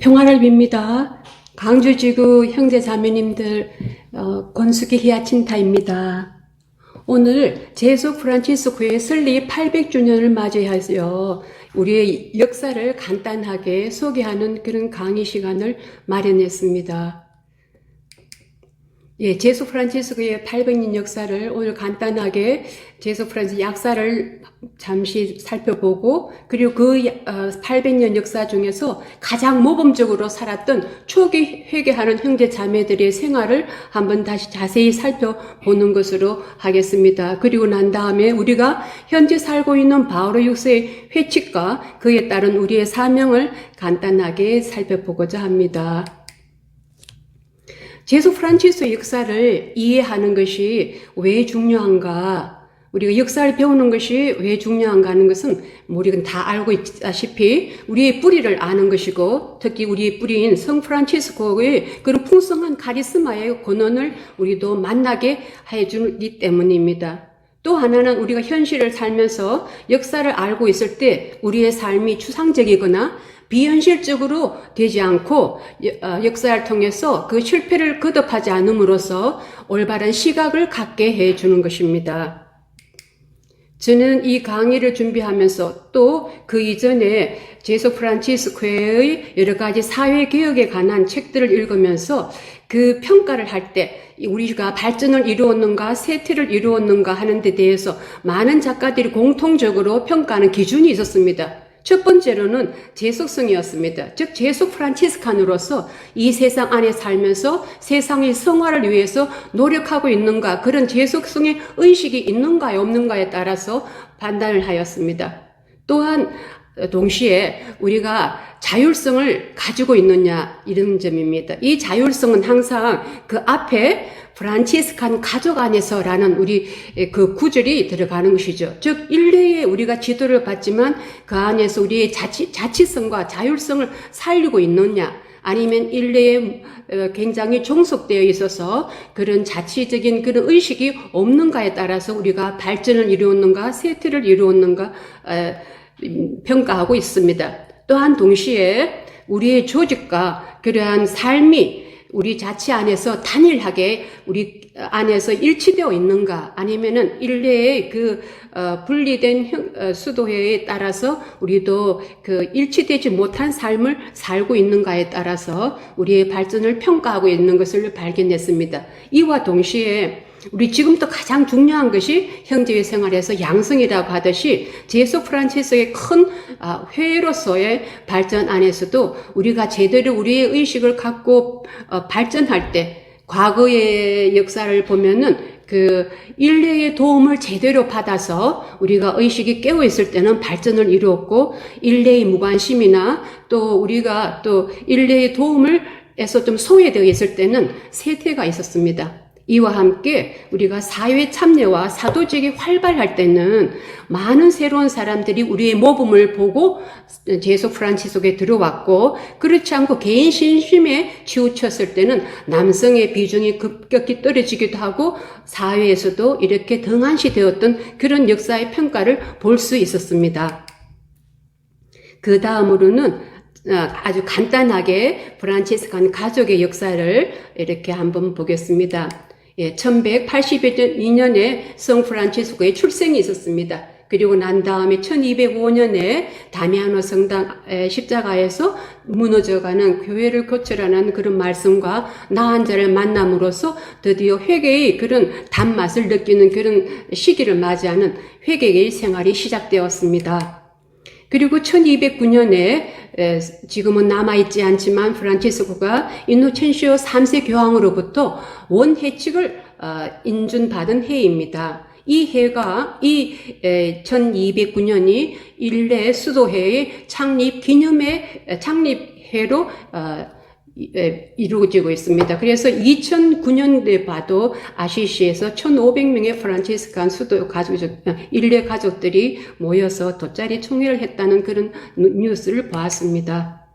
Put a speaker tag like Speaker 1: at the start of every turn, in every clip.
Speaker 1: 평화를 빕니다. 광주지구 형제자매님들, 권숙희 히아친타입니다. 오늘 제수 프란치스 교회 설립 800주년을 맞이하여 우리의 역사를 간단하게 소개하는 그런 강의 시간을 마련했습니다. 제수 프란치스코의 800년 역사를 오늘 간단하게 제수 프란치스 약사를 잠시 살펴보고, 그리고 그 800년 역사 중에서 가장 모범적으로 살았던 초기 회개하는 형제 자매들의 생활을 한번 다시 자세히 살펴보는 것으로 하겠습니다. 그리고 난 다음에 우리가 현재 살고 있는 바오로 6세의 회칙과 그에 따른 우리의 사명을 간단하게 살펴보고자 합니다. 제수 프란치스코의 역사를 이해하는 것이 왜 중요한가? 우리가 역사를 배우는 것이 왜 중요한가 하는 것은 우리가 다 알고 있다시피 우리의 뿌리를 아는 것이고, 특히 우리의 뿌리인 성 프란치스코의 그런 풍성한 카리스마의 권원을 우리도 만나게 해주기 때문입니다. 또 하나는 우리가 현실을 살면서 역사를 알고 있을 때 우리의 삶이 추상적이거나 비현실적으로 되지 않고 역사를 통해서 그 실패를 거듭하지 않음으로써 올바른 시각을 갖게 해주는 것입니다. 저는 이 강의를 준비하면서 또 그 이전에 제수 프란치스코의 여러 가지 사회개혁에 관한 책들을 읽으면서 그 평가를 할 때 우리가 발전을 이루었는가 쇠퇴를 이루었는가 하는 데 대해서 많은 작가들이 공통적으로 평가하는 기준이 있었습니다. 첫 번째로는 제속성이었습니다. 즉 제속 프란치스칸으로서 이 세상 안에 살면서 세상의 성화를 위해서 노력하고 있는가, 그런 제속성의 의식이 있는가 없는가에 따라서 판단을 하였습니다. 또한 동시에 우리가 자율성을 가지고 있느냐, 이런 점입니다. 이 자율성은 항상 그 앞에 프란치스칸 가족 안에서라는 우리 그 구절이 들어가는 것이죠. 즉 일례에 우리가 지도를 받지만 그 안에서 우리의 자치성과 자율성을 살리고 있느냐, 아니면 일례에 굉장히 종속되어 있어서 그런 자치적인 그런 의식이 없는가에 따라서 우리가 발전을 이루었는가 쇠퇴를 이루었는가 평가하고 있습니다. 또한 동시에 우리의 조직과 그러한 삶이 우리 자치 안에서 단일하게 우리 안에서 일치되어 있는가, 아니면은 일례의 그 분리된 수도회에 따라서 우리도 그 일치되지 못한 삶을 살고 있는가에 따라서 우리의 발전을 평가하고 있는 것을 발견했습니다. 이와 동시에 우리 지금부터 가장 중요한 것이 형제의 생활에서 양성이라고 하듯이 제수 프란치스코의 큰 회로서의 발전 안에서도 우리가 제대로 우리의 의식을 갖고 발전할 때, 과거의 역사를 보면은 그 일례의 도움을 제대로 받아서 우리가 의식이 깨어 있을 때는 발전을 이루었고, 일례의 무관심이나 또 우리가 또 일례의 도움을 해서 좀 소외되어 있을 때는 쇠퇴가 있었습니다. 이와 함께 우리가 사회 참여와 사도직이 활발할 때는 많은 새로운 사람들이 우리의 모범을 보고 제수 프란치스코에 들어왔고, 그렇지 않고 개인 신심에 치우쳤을 때는 남성의 비중이 급격히 떨어지기도 하고 사회에서도 이렇게 등한시 되었던 그런 역사의 평가를 볼 수 있었습니다. 그 다음으로는 아주 간단하게 프란치스칸 가족의 역사를 이렇게 한번 보겠습니다. 1182년에 성 프란치스코의 출생이 있었습니다. 그리고 난 다음에 1205년에 다미아노 성당 십자가에서 무너져가는 교회를 거쳐라는 그런 말씀과 나한 자를 만남으로써 드디어 회개의 그런 단맛을 느끼는 그런 시기를 맞이하는 회개의 생활이 시작되었습니다. 그리고 1209년에 지금은 남아있지 않지만 프란치스코가 이노첸시오 3세 교황으로부터 원해칙을 인준받은 해입니다. 이 해가 1209년이 일례 수도회의 창립 기념의 창립해로 이루어지고 있습니다. 그래서 2009년도에 봐도 아시시에서 1500명의 프란치스칸 수도 일례 가족들이 모여서 돗자리 총회를 했다는 그런 뉴스를 보았습니다.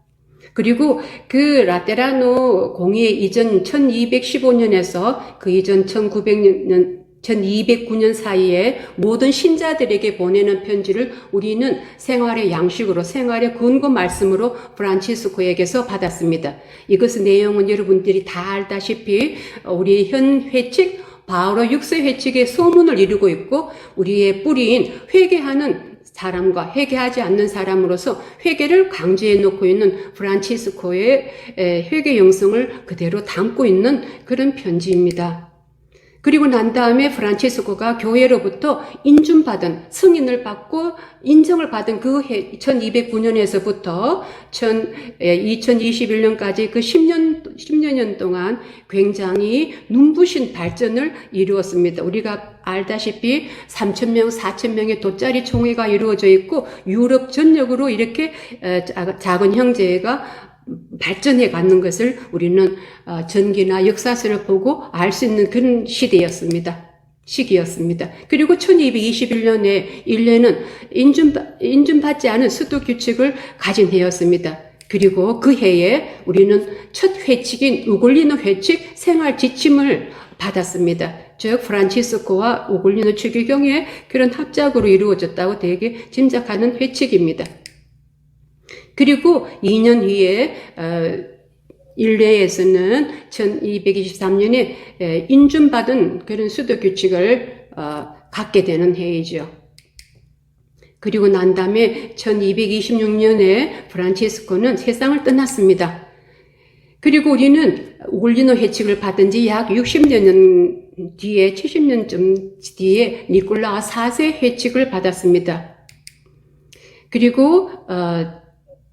Speaker 1: 그리고 그 라테라노 공의회 이전 1215년에서 그 이전 1900년 1209년 사이에 모든 신자들에게 보내는 편지를 우리는 생활의 양식으로, 생활의 근거 말씀으로 프란치스코에게서 받았습니다. 이것의 내용은 여러분들이 다 알다시피 우리 현 회칙, 바오로 6세 회칙의 소문을 이루고 있고, 우리의 뿌리인 회개하는 사람과 회개하지 않는 사람으로서 회개를 강조해 놓고 있는 프란치스코의 회개 영성을 그대로 담고 있는 그런 편지입니다. 그리고 난 다음에 프란치스코가 교회로부터 인준받은, 승인을 받고 인정을 받은 그 해 1209년에서부터 2021년까지 그 10년 동안 굉장히 눈부신 발전을 이루었습니다. 우리가 알다시피 3,000명, 4,000명의 돗자리 총회가 이루어져 있고 유럽 전역으로 이렇게 작은 형제가 발전해 가는 것을 우리는 전기나 역사서를 보고 알 수 있는 그런 시기였습니다. 그리고 1221년에 일레는 인준받지 않은 수도 규칙을 가진 해였습니다. 그리고 그 해에 우리는 첫 회칙인 우골리노 회칙 생활 지침을 받았습니다. 즉 프란치스코와 우골리노 추기경의 그런 합작으로 이루어졌다고 되게 짐작하는 회칙입니다. 그리고 2년 후에 일례에서는 1223년에 인준받은 그런 수도 규칙을 갖게 되는 해이죠. 그리고 난 다음에 1226년에 프란치스코는 세상을 떠났습니다. 그리고 우리는 우골리노 회칙을 받은 지 약 60년 뒤에, 70년쯤 뒤에 니콜라 4세 회칙을 받았습니다. 그리고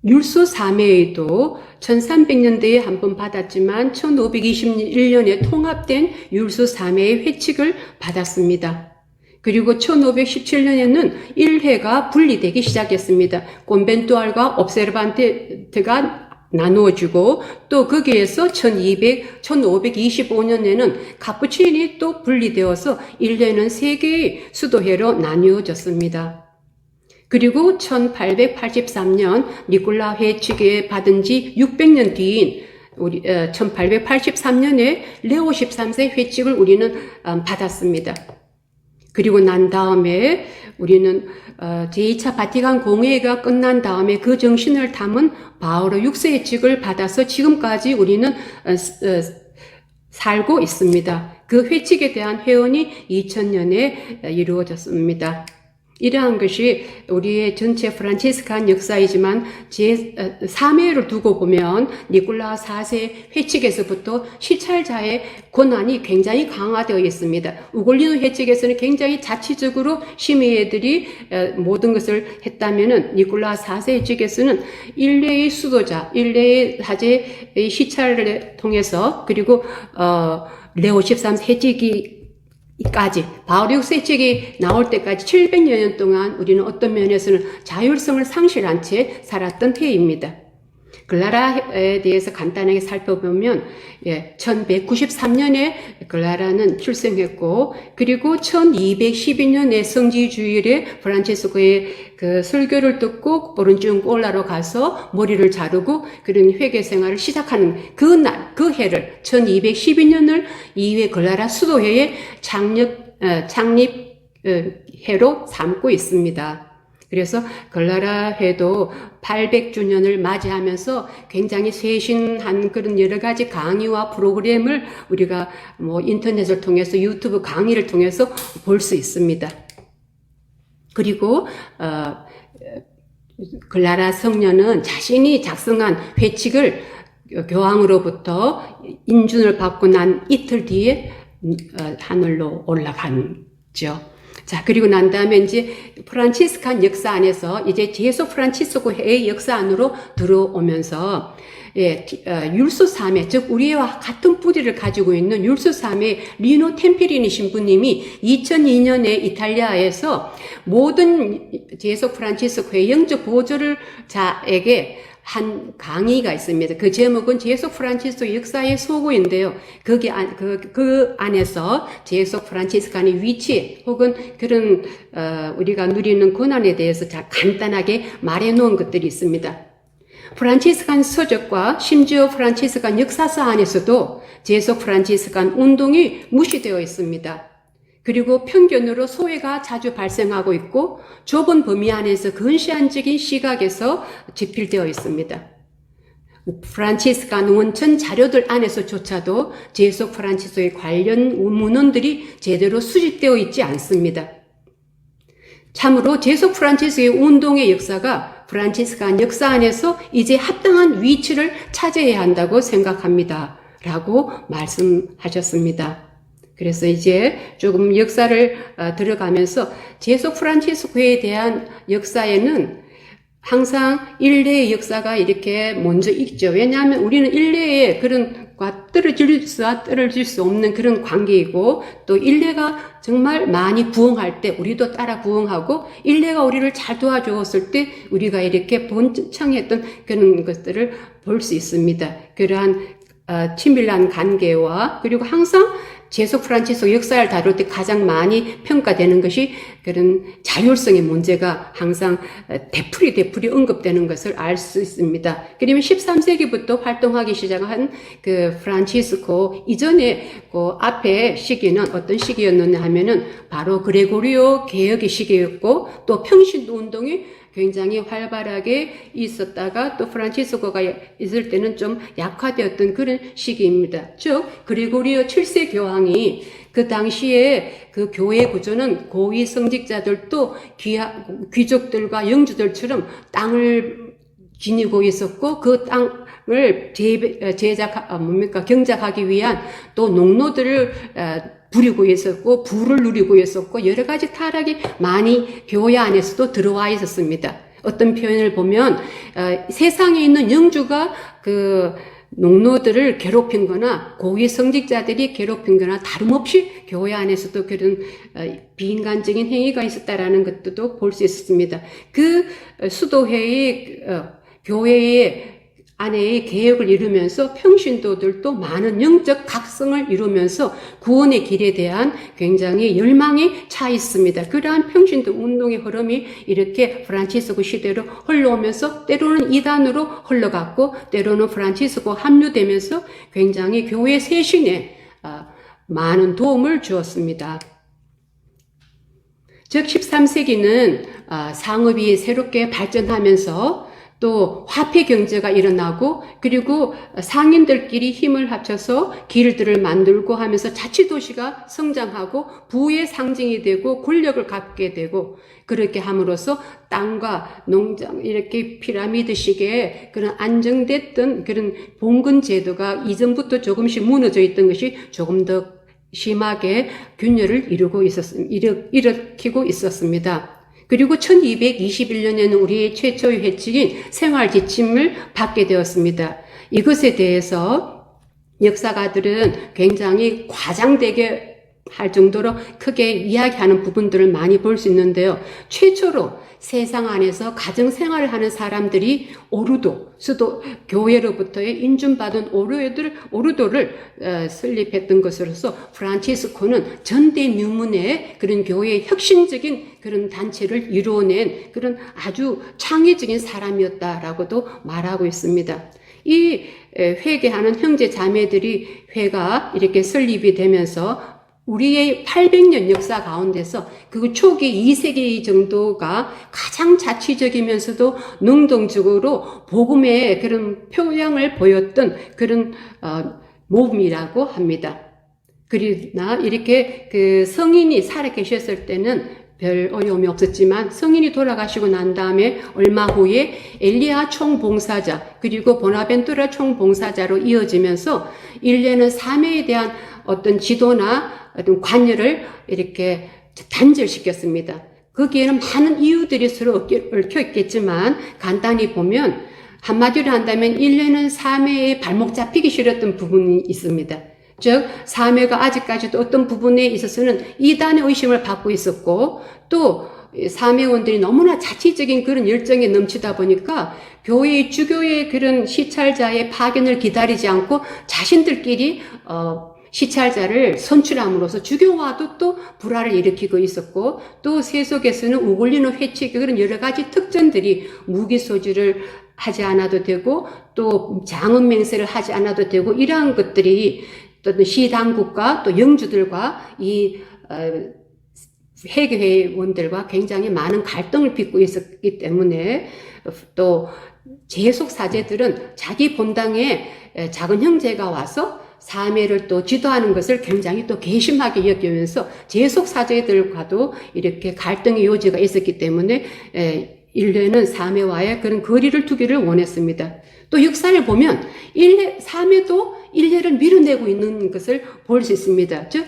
Speaker 1: 율소 3회에도 1300년대에 한 번 받았지만 1521년에 통합된 율소 3회의 회칙을 받았습니다. 그리고 1517년에는 1회가 분리되기 시작했습니다. 콘벤투알과 옵세르반테가 나누어지고 또 거기에서 1525년에는 카푸친이 또 분리되어서 1회는 3개의 수도회로 나뉘어졌습니다. 그리고 1883년 니콜라 회칙에 받은 지 600년 뒤인 1883년에 레오 13세 회칙을 우리는 받았습니다. 그리고 난 다음에 우리는 제2차 바티칸 공회가 끝난 다음에 그 정신을 담은 바오로 6세 회칙을 받아서 지금까지 우리는 살고 있습니다. 그 회칙에 대한 회원이 2000년에 이루어졌습니다. 이러한 것이 우리의 전체 프란치스칸 역사이지만 제3회를 두고 보면 니콜라 4세 회칙에서부터 시찰자의 권한이 굉장히 강화되어 있습니다. 우골리노 회칙에서는 굉장히 자치적으로 심의회들이 모든 것을 했다면은 니콜라 4세 회칙에서는 일례의 수도자, 일례의 사제의 시찰을 통해서 그리고 레오 13세 회칙이 까지 바오로 6세 회칙이 나올 때까지 700여 년 동안 우리는 어떤 면에서는 자율성을 상실한 채 살았던 해입니다. 글라라에 대해서 간단하게 살펴보면 1193년에 글라라는 출생했고 그리고 1212년에 성지주일에 프란치스코의 그 설교를 듣고 오른쪽 올라로 가서 머리를 자르고 그런 회개 생활을 시작하는 그 해를 1212년을 2회 글라라 수도회의 창립해로 삼고 있습니다. 그래서 글라라 회도 800주년을 맞이하면서 굉장히 쇄신한 그런 여러 가지 강의와 프로그램을 우리가 인터넷을 통해서 유튜브 강의를 통해서 볼 수 있습니다. 그리고 글라라 성녀는 자신이 작성한 회칙을 교황으로부터 인준을 받고 난 이틀 뒤에 하늘로 올라갔죠. 자, 그리고 난 다음에 이제 프란치스칸 역사 안에서 이제 제소 프란치스코의 역사 안으로 들어오면서 율소 3회, 즉 우리와 같은 뿌리를 가지고 있는 율소 3회 리노 템피리니 신부님이 2002년에 이탈리아에서 모든 제소 프란치스코의 영적 보조를 자에게 한 강의가 있습니다. 그 제목은 제소 프란치스코 역사의 소고인데요. 그 안에서 제소 프란치스칸의 위치 혹은 그런 우리가 누리는 권한에 대해서 간단하게 말해 놓은 것들이 있습니다. 프란치스칸 서적과 심지어 프란치스칸 역사서 안에서도 제소 프란치스칸 운동이 무시되어 있습니다. 그리고 편견으로 소외가 자주 발생하고 있고 좁은 범위 안에서 근시안적인 시각에서 집필되어 있습니다. 프란치스칸 원천 자료들 안에서조차도 제속 프란치스코에 관련 문헌들이 제대로 수집되어 있지 않습니다. 참으로 제속 프란치스코의 운동의 역사가 프란치스칸 역사 안에서 이제 합당한 위치를 차지해야 한다고 생각합니다. 라고 말씀하셨습니다. 그래서 이제 조금 역사를 들어가면서 제속 프란치스코에 대한 역사에는 항상 일례의 역사가 이렇게 먼저 있죠. 왜냐하면 우리는 일례의 그런 떨어질 수 없는 그런 관계이고, 또 일례가 정말 많이 부흥할 때 우리도 따라 부흥하고, 일례가 우리를 잘 도와주었을 때 우리가 이렇게 번창했던 그런 것들을 볼 수 있습니다. 그러한 친밀한 관계와, 그리고 항상 제속 프란치스코 역사를 다룰 때 가장 많이 평가되는 것이 그런 자율성의 문제가 항상 되풀이 언급되는 것을 알 수 있습니다. 그러면 13세기부터 활동하기 시작한 그 프란치스코 이전에 그 앞에 시기는 어떤 시기였느냐 하면은 바로 그레고리오 개혁의 시기였고, 또 평신도 운동이 굉장히 활발하게 있었다가 또 프란치스코가 있을 때는 좀 약화되었던 그런 시기입니다. 즉 그리고리오 7세 교황이 그 당시에 그 교회 구조는 고위 성직자들도 귀족들과 영주들처럼 땅을 지니고 있었고, 그 땅을 경작하기 위한 또 농노들을 부리고 있었고, 부를 누리고 있었고, 여러 가지 타락이 많이 교회 안에서도 들어와 있었습니다. 어떤 표현을 보면 세상에 있는 영주가 그 농노들을 괴롭힌 거나 고위 성직자들이 괴롭힌 거나 다름없이 교회 안에서도 그런 비인간적인 행위가 있었다라는 것도 볼 수 있었습니다. 그 수도회의 교회의 안에의 개혁을 이루면서 평신도들도 많은 영적 각성을 이루면서 구원의 길에 대한 굉장히 열망이 차 있습니다. 그러한 평신도 운동의 흐름이 이렇게 프란치스코 시대로 흘러오면서 때로는 이단으로 흘러갔고, 때로는 프란치스코 합류되면서 굉장히 교회 쇄신에 많은 도움을 주었습니다. 즉 13세기는 상업이 새롭게 발전하면서 또 화폐 경제가 일어나고, 그리고 상인들끼리 힘을 합쳐서 길들을 만들고 하면서 자치도시가 성장하고 부의 상징이 되고 권력을 갖게 되고, 그렇게 함으로써 땅과 농장 이렇게 피라미드식의 그런 안정됐던 그런 봉건 제도가 이전부터 조금씩 무너져 있던 것이 조금 더 심하게 균열을 일으키고 있었습니다. 그리고 1221년에는 우리의 최초의 회칙인 생활지침을 받게 되었습니다. 이것에 대해서 역사가들은 굉장히 과장되게 할 정도로 크게 이야기하는 부분들을 많이 볼 수 있는데요. 최초로 세상 안에서 가정생활을 하는 사람들이 교회로부터의 인준받은 오르도를 설립했던 것으로서 프란치스코는 전대미문의 그런 교회의 혁신적인 그런 단체를 이루어낸 그런 아주 창의적인 사람이었다라고도 말하고 있습니다. 이 회개하는 형제 자매들이 회가 이렇게 설립이 되면서 우리의 800년 역사 가운데서 그 초기 2세기 정도가 가장 자치적이면서도 능동적으로 복음의 그런 표양을 보였던 그런 모임이라고 합니다. 그러나 이렇게 그 성인이 살아 계셨을 때는 별 어려움이 없었지만, 성인이 돌아가시고 난 다음에 얼마 후에 엘리야 총봉사자 그리고 보나벤투라 총봉사자로 이어지면서 일례는 사매에 대한 어떤 지도나 어떤 관여를 이렇게 단절시켰습니다. 거기에는 많은 이유들이 서로 얽혀 있겠지만, 간단히 보면 한마디로 한다면 일례는 사매의 발목 잡히기 싫었던 부분이 있습니다. 즉 사매가 아직까지도 어떤 부분에 있어서는 이단의 의심을 받고 있었고, 또 사매원들이 너무나 자치적인 그런 열정에 넘치다 보니까 교회의 주교의 그런 시찰자의 파견을 기다리지 않고 자신들끼리 시찰자를 선출함으로써 주교와도 또 불화를 일으키고 있었고, 또 세속에서는 우글리는 회칙 그런 여러 가지 특전들이 무기 소지를 하지 않아도 되고 또 장은 맹세를 하지 않아도 되고, 이러한 것들이 또 시당국과 또 영주들과 이 회계회원들과 굉장히 많은 갈등을 빚고 있었기 때문에 또 제속 사제들은 자기 본당에 작은 형제가 와서 사매를 또 지도하는 것을 굉장히 또 괘씸하게 여기면서 제속 사제들과도 이렇게 갈등의 요지가 있었기 때문에 일례는 사매와의 그런 거리를 두기를 원했습니다. 또 역사를 보면 사매도 일례를 밀어내고 있는 것을 볼 수 있습니다. 즉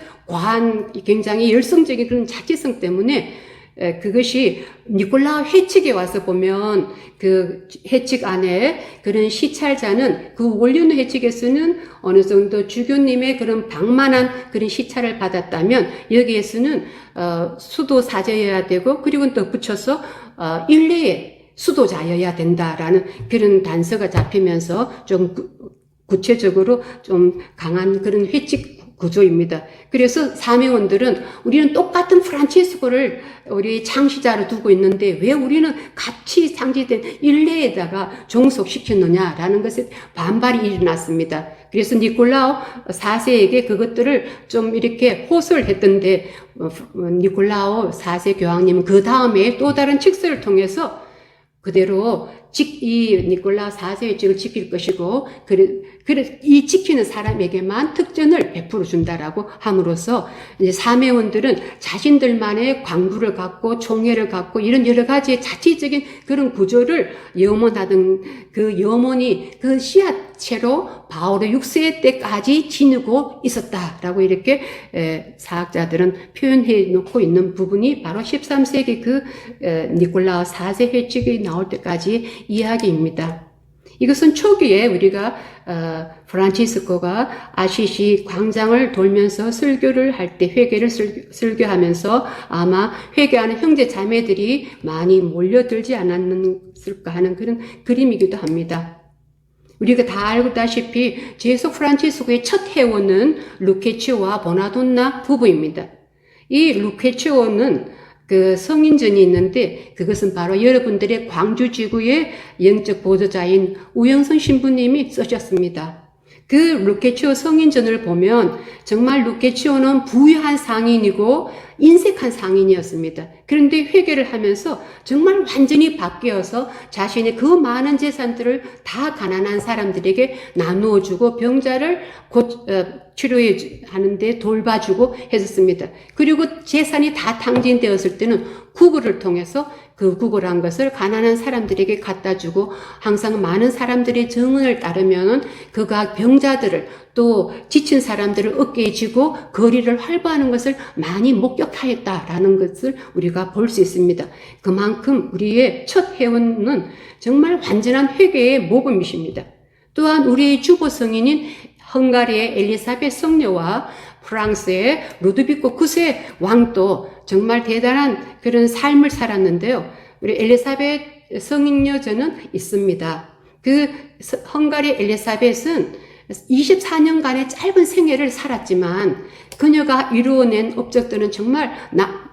Speaker 1: 굉장히 열성적인 그런 자치성 때문에 그것이 니콜라오 회칙에 와서 보면 그 회칙 안에 그런 시찰자는 그 원륜 회칙에서는 어느 정도 주교님의 그런 방만한 그런 시찰을 받았다면 여기에서는 수도 사제여야 되고 그리고 또 붙여서 일례의 수도자여야 된다라는 그런 단서가 잡히면서 좀 구체적으로 좀 강한 그런 회칙 구조입니다. 그래서 사명원들은 우리는 똑같은 프란치스코를 우리 창시자로 두고 있는데 왜 우리는 같이 상지된 일례에다가 종속시켰느냐라는 것에 반발이 일어났습니다. 그래서 니콜라오 4세에게 그것들을 좀 이렇게 호소를 했던데 니콜라오 4세 교황님은 그 다음에 또 다른 칙서를 통해서 그대로 이 니콜라오 4세 회칙을 지킬 것이고 이 지키는 사람에게만 특전을 베풀어 준다라고 함으로써 이제 사매원들은 자신들만의 광부를 갖고 총회를 갖고 이런 여러 가지의 자치적인 그런 구조를 염원하던 그 염원이 그 씨앗채로 바울의 6세 때까지 지니고 있었다라고 이렇게 사학자들은 표현해 놓고 있는 부분이 바로 13세기 그 니콜라오 4세 회칙이 나올 때까지 이야기입니다. 이것은 초기에 우리가 프란치스코가 아시시 광장을 돌면서 설교를 할 때 회개를 설교하면서 아마 회개하는 형제 자매들이 많이 몰려들지 않았을까 하는 그런 그림이기도 합니다. 우리가 다 알다시피 제수 프란치스코의 첫 회원은 루케치오와 보나돈나 부부입니다. 이 루케치오는 그 성인전이 있는데 그것은 바로 여러분들의 광주지구의 영적 보조자인 우영선 신부님이 쓰셨습니다. 그 루케치오 성인전을 보면 정말 루케치오는 부유한 상인이고 인색한 상인이었습니다. 그런데 회개를 하면서 정말 완전히 바뀌어서 자신의 그 많은 재산들을 다 가난한 사람들에게 나누어 주고 병자를 치료해 하는데 돌봐주고 했었습니다. 그리고 재산이 다 탕진되었을 때는 구걸을 통해서 그 구걸한 것을 가난한 사람들에게 갖다 주고 항상 많은 사람들의 정언을 따르면 그가 병자들을 또 지친 사람들을 어깨에 쥐고 거리를 활보하는 것을 많이 목격하였다라는 것을 우리가 볼 수 있습니다. 그만큼 우리의 첫 회원은 정말 완전한 회개의 모범이십니다. 또한 우리의 주보 성인인 헝가리의 엘리사벳 성녀와 프랑스의 루드비코 9세 왕도 정말 대단한 그런 삶을 살았는데요. 우리 엘리사벳 성녀전은 있습니다. 그 헝가리 엘리사벳은 24년간의 짧은 생애를 살았지만 그녀가 이루어낸 업적들은 정말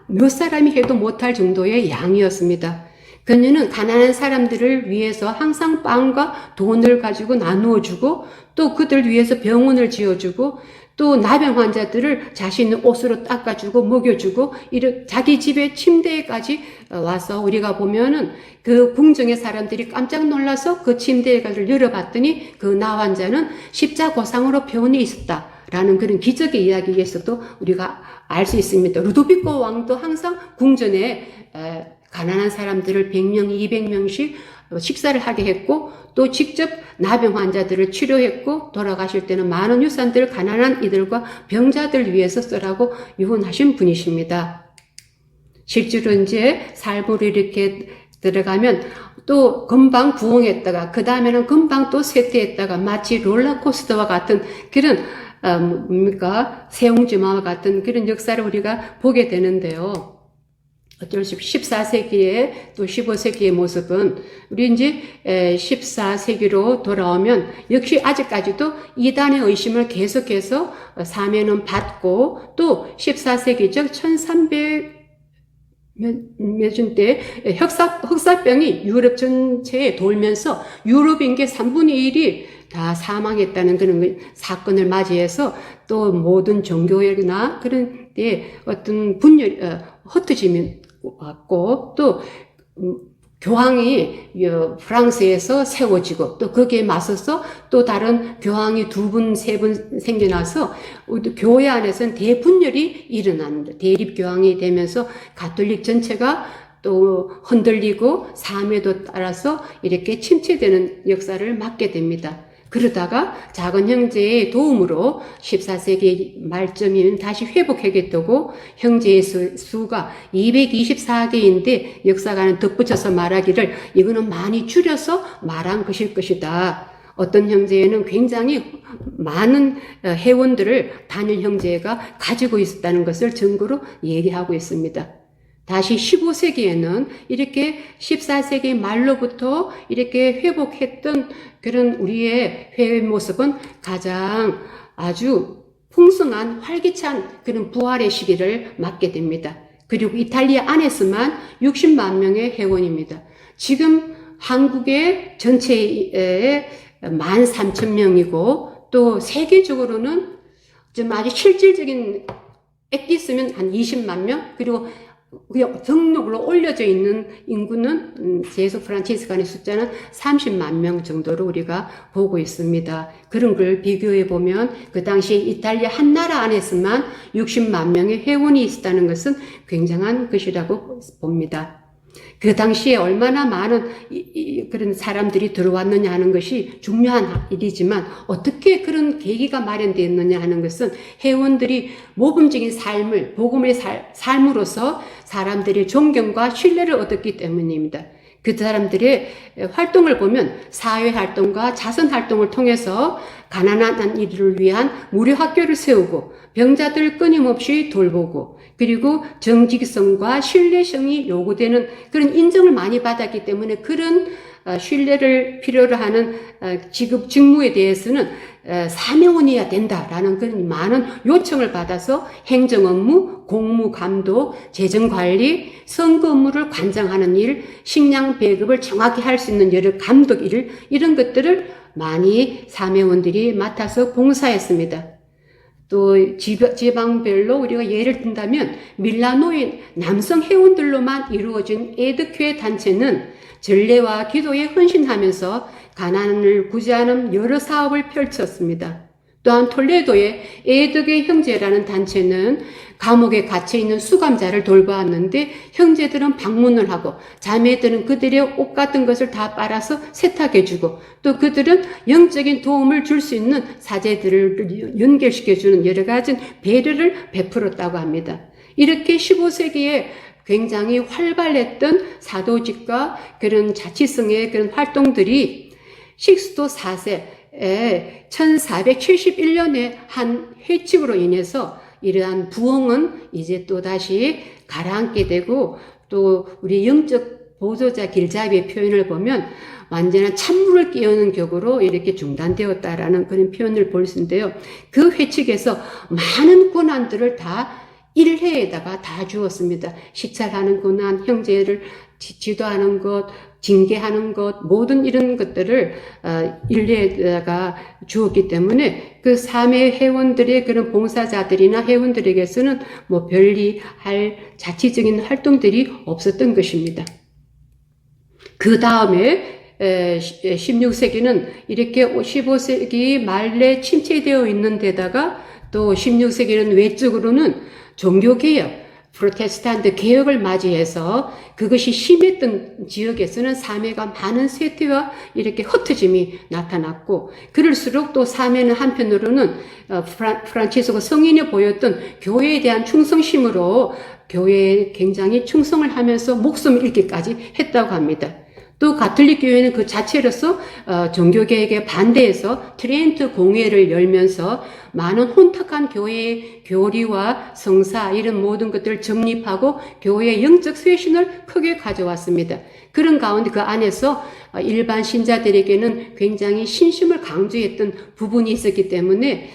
Speaker 1: 몇 사람이 해도 못할 정도의 양이었습니다. 그녀는 가난한 사람들을 위해서 항상 빵과 돈을 가지고 나누어 주고 또 그들 위해서 병원을 지어주고 또 나병 환자들을 자신의 옷으로 닦아주고 먹여주고 자기 집에 침대에까지 와서 우리가 보면은 그 궁정의 사람들이 깜짝 놀라서 그 침대를 열어봤더니 그 나 환자는 십자고상으로 병원에 있었다라는 그런 기적의 이야기에서도 우리가 알 수 있습니다. 루도비코 왕도 항상 궁전에 가난한 사람들을 100명, 200명씩 식사를 하게 했고 또 직접 나병 환자들을 치료했고 돌아가실 때는 많은 유산들을 가난한 이들과 병자들 위해서 쓰라고 유언하신 분이십니다. 실제로 이제 삶으로 이렇게 들어가면 또 금방 부흥했다가 그 다음에는 금방 또 쇠퇴했다가 마치 롤러코스터와 같은 그런 세옹지마와 같은 그런 역사를 우리가 보게 되는데요. 어쩔 수 없이 14세기에 또 15세기의 모습은 우리 이제 14세기로 돌아오면 역시 아직까지도 이단의 의심을 계속해서 사면은 받고 또 14세기 즉 1300 맺은 때 흑사병이 유럽 전체에 돌면서 유럽 인구 3분의 1이 다 사망했다는 그런 사건을 맞이해서 또 모든 종교나 그런 데 어떤 분열이 흩어짐이 왔고 또 교황이 프랑스에서 세워지고 또 거기에 맞서서 또 다른 교황이 2분, 3분 생겨나서 교회 안에서는 대분열이 일어납니다. 대립교황이 되면서 가톨릭 전체가 또 흔들리고 삶에도 따라서 이렇게 침체되는 역사를 맞게 됩니다. 그러다가 작은 형제의 도움으로 14세기 말쯤이면 다시 회복하게 되고 형제의 수가 224개인데 역사가는 덧붙여서 말하기를 이거는 많이 줄여서 말한 것일 것이다. 어떤 형제에는 굉장히 많은 회원들을 단일 형제가 가지고 있었다는 것을 증거로 얘기하고 있습니다. 다시 15세기에는 이렇게 14세기 말로부터 이렇게 회복했던 그런 우리의 회의 모습은 가장 아주 풍성한 활기찬 그런 부활의 시기를 맞게 됩니다. 그리고 이탈리아 안에서만 60만 명의 회원입니다. 지금 한국의 전체에 13,000명이고 또 세계적으로는 좀 아주 실질적인 액기 있으면 한 20만 명 그리고 등록으로 올려져 있는 인구는 제수 프란치스칸의 숫자는 30만 명 정도로 우리가 보고 있습니다. 그런 걸 비교해 보면 그 당시 이탈리아 한 나라 안에서만 60만 명의 회원이 있었다는 것은 굉장한 것이라고 봅니다. 그 당시에 얼마나 많은 그런 사람들이 들어왔느냐 하는 것이 중요한 일이지만 어떻게 그런 계기가 마련되었느냐 하는 것은 회원들이 모범적인 삶을 복음의 삶으로서 사람들이 존경과 신뢰를 얻었기 때문입니다. 그 사람들의 활동을 보면 사회활동과 자선활동을 통해서 가난한 이들을 위한 무료 학교를 세우고 병자들을 끊임없이 돌보고 그리고 정직성과 신뢰성이 요구되는 그런 인정을 많이 받았기 때문에 그런 신뢰를 필요로 하는 직무에 대해서는 사명원이어야 된다라는 그런 많은 요청을 받아서 행정업무, 공무감독, 재정관리, 선거 업무를 관장하는 일, 식량 배급을 정확히 할 수 있는 여러 감독 일 이런 것들을 많이 사명원들이 맡아서 봉사했습니다. 또 지방별로 우리가 예를 든다면 밀라노의 남성 회원들로만 이루어진 에드교회 단체는 전례와 기도에 헌신하면서 가난을 구제하는 여러 사업을 펼쳤습니다. 또한 톨레도의 에드교회 형제라는 단체는 감옥에 갇혀있는 수감자를 돌보았는데 형제들은 방문을 하고 자매들은 그들의 옷 같은 것을 다 빨아서 세탁해주고 또 그들은 영적인 도움을 줄 수 있는 사제들을 연결시켜주는 여러 가지 배려를 베풀었다고 합니다. 이렇게 15세기에 굉장히 활발했던 사도직과 그런 자치성의 그런 활동들이 식스토 4세에 1471년에 한 회칙으로 인해서 이러한 부흥은 이제 또다시 가라앉게 되고 또 우리 영적 보조자 길잡이의 표현을 보면 완전한 찬물을 끼얹는 격으로 이렇게 중단되었다라는 그런 표현을 볼 수 있는데요. 그 회칙에서 많은 권한들을 다 일회에다가 다 주었습니다. 시찰하는 권한, 형제를 지도하는 것, 징계하는 것, 모든 이런 것들을 일례에다가 주었기 때문에 그 사매 회원들의 그런 봉사자들이나 회원들에게서는 뭐 별리 할 자치적인 활동들이 없었던 것입니다. 그 다음에 16세기는 이렇게 15세기 말에 침체되어 있는 데다가 또 16세기는 외적으로는 종교개혁, 프로테스탄트 개혁을 맞이해서 그것이 심했던 지역에서는 사매가 많은 쇠퇴와 이렇게 흩어짐이 나타났고 그럴수록 또 사매는 한편으로는 프란치스코 성인이 보였던 교회에 대한 충성심으로 교회에 굉장히 충성을 하면서 목숨을 잃기까지 했다고 합니다. 또 가톨릭 교회는 그 자체로서 종교개혁에 반대해서 트렌트 공회를 열면서 많은 혼탁한 교회의 교리와 성사 이런 모든 것들을 정립하고 교회의 영적 쇄신을 크게 가져왔습니다. 그런 가운데 그 안에서 일반 신자들에게는 굉장히 신심을 강조했던 부분이 있었기 때문에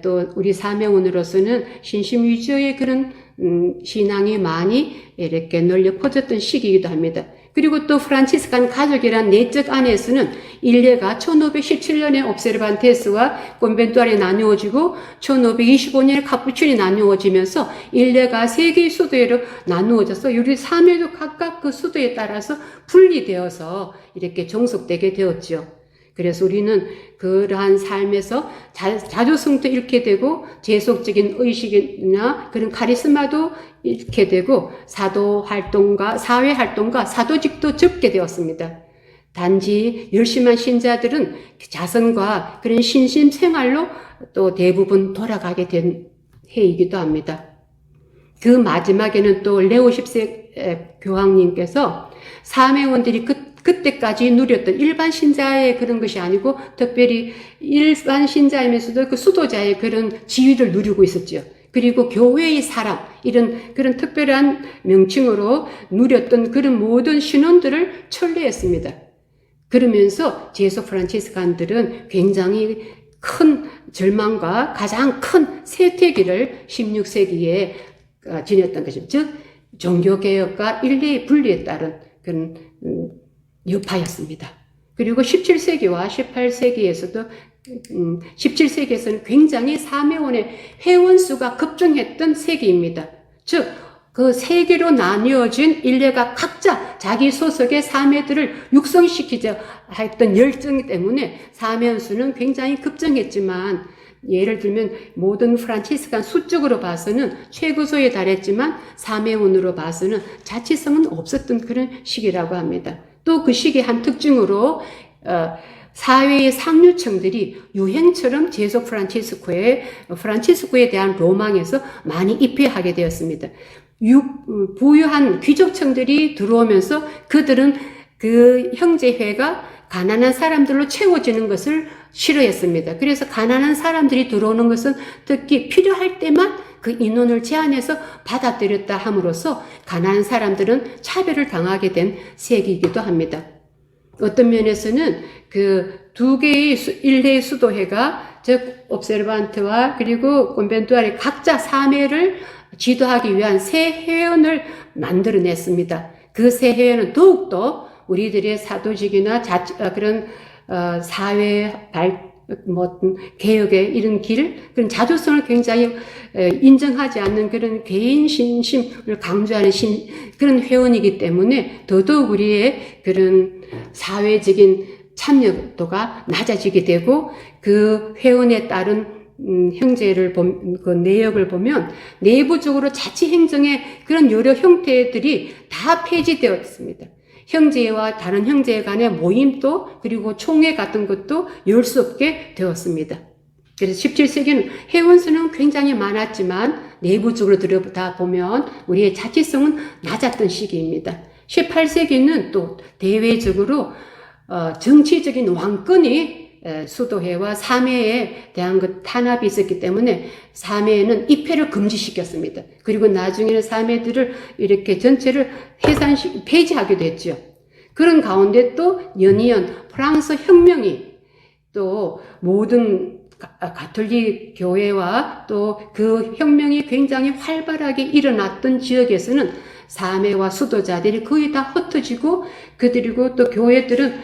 Speaker 1: 또 우리 사명원으로서는 신심 위주의 그런 신앙이 많이 이렇게 널려 퍼졌던 시기이기도 합니다. 그리고 또 프란치스칸 가족이란 내적 안에서는 일례가 1517년에 옵세르반테스와 콘벤투알이 나누어지고 1525년에 카푸친이 나누어지면서 일례가 세 개의 수도회로 나누어져서 우리 사회도 각각 그 수도에 따라서 분리되어서 이렇게 종속되게 되었죠. 그래서 우리는 그러한 삶에서 자조성도 잃게 되고 재속적인 의식이나 그런 카리스마도 잃게 되고 사도 활동과 사회 활동과 사도직도 접게 되었습니다. 단지 열심한 신자들은 자선과 그런 신심 생활로 또 대부분 돌아가게 된 해이기도 합니다. 그 마지막에는 또 레오 10세 교황님께서 사매원들이 그때까지 누렸던 일반 신자의 그런 것이 아니고 특별히 일반 신자이면서도 그 수도자의 그런 지위를 누리고 있었죠. 그리고 교회의 사람, 이런 그런 특별한 명칭으로 누렸던 그런 모든 신원들을 철회했습니다. 그러면서 제소 프란치스칸들은 굉장히 큰 절망과 가장 큰 세태기를 16세기에 지녔던 것입니다. 즉 종교개혁과 일례의 분리에 따른 그런 여파였습니다. 그리고 17세기와 18세기에서도 17세기에서는 굉장히 사매원의 회원수가 급증했던 세기입니다. 즉, 그 세계로 나뉘어진 일례가 각자 자기 소속의 사매들을 육성시키자 했던 열정 때문에 사매원 수는 굉장히 급증했지만 예를 들면 모든 프란치스칸 수적으로 봐서는 최고소에 달했지만 사매원으로 봐서는 자치성은 없었던 그런 시기라고 합니다. 또 그 시기의 한 특징으로 사회의 상류층들이 유행처럼 제소 프란치스코에 대한 로망에서 많이 입회하게 되었습니다. 부유한 귀족층들이 들어오면서 그들은 그 형제회가 가난한 사람들로 채워지는 것을 싫어했습니다. 그래서 가난한 사람들이 들어오는 것은 특히 필요할 때만 그 인원을 제한해서 받아들였다 함으로써 가난한 사람들은 차별을 당하게 된 세기이기도 합니다. 어떤 면에서는 그 두 개의 일례의 수도회가 즉 옵세르반트와 그리고 콘벤투알의 각자 사매를 지도하기 위한 새 회원을 만들어냈습니다. 그 새 회원은 더욱더 우리들의 사도직이나 그런 사회 개혁의 이런 그런 자주성을 굉장히 인정하지 않는 그런 개인 신심을 강조하는 그런 회원이기 때문에 더더욱 우리의 그런 사회적인 참여도가 낮아지게 되고 그 회원에 따른 형제를 그 내역을 보면 내부적으로 자치행정의 그런 여러 형태들이 다 폐지되었습니다. 형제와 다른 형제 간의 모임도 그리고 총회 같은 것도 열 수 없게 되었습니다. 그래서 17세기는 회원수는 굉장히 많았지만 내부적으로 들여다보면 우리의 자치성은 낮았던 시기입니다. 18세기는 또 대외적으로 정치적인 왕권이 수도회와 사매에 대한 그 탄압이 있었기 때문에 사매에는 입회를 금지시켰습니다. 그리고 나중에는 사매들을 이렇게 전체를 폐지하게 됐죠. 그런 가운데 또 연이은 프랑스 혁명이 또 모든 가톨릭 교회와 또 그 혁명이 굉장히 활발하게 일어났던 지역에서는 사매와 수도자들이 거의 다 흩어지고 그들이고 또 교회들은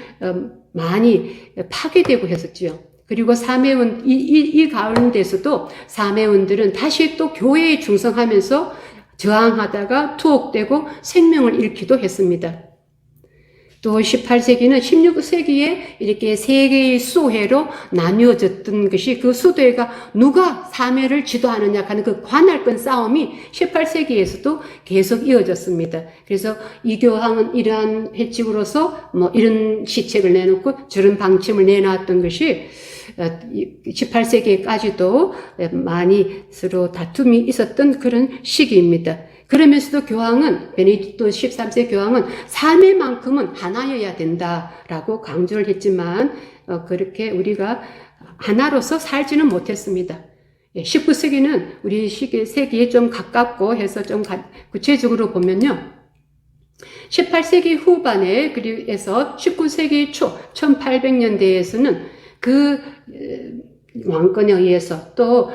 Speaker 1: 많이 파괴되고 했었지요. 그리고 사매원, 이 가운데서도 사매원들은 다시 또 교회에 중성하면서 저항하다가 투옥되고 생명을 잃기도 했습니다. 또 18세기는 16세기에 이렇게 세 개의 수도회로 나뉘어졌던 것이 그 수도회가 누가 사매를 지도하느냐 하는 그 관할권 싸움이 18세기에서도 계속 이어졌습니다. 그래서 이 교황은 이러한 회칙으로서 이런 시책을 내놓고 저런 방침을 내놨던 것이 18세기까지도 많이 서로 다툼이 있었던 그런 시기입니다. 그러면서도 교황은 베네딕토 13세 교황은 사매만큼은 하나여야 된다라고 강조를 했지만 그렇게 우리가 하나로서 살지는 못했습니다. 19세기는 우리 세기에 좀 가깝고 해서 좀 구체적으로 보면요. 18세기 후반에 그리고 19세기 초 1800년대에서는 그 왕권에 의해서 또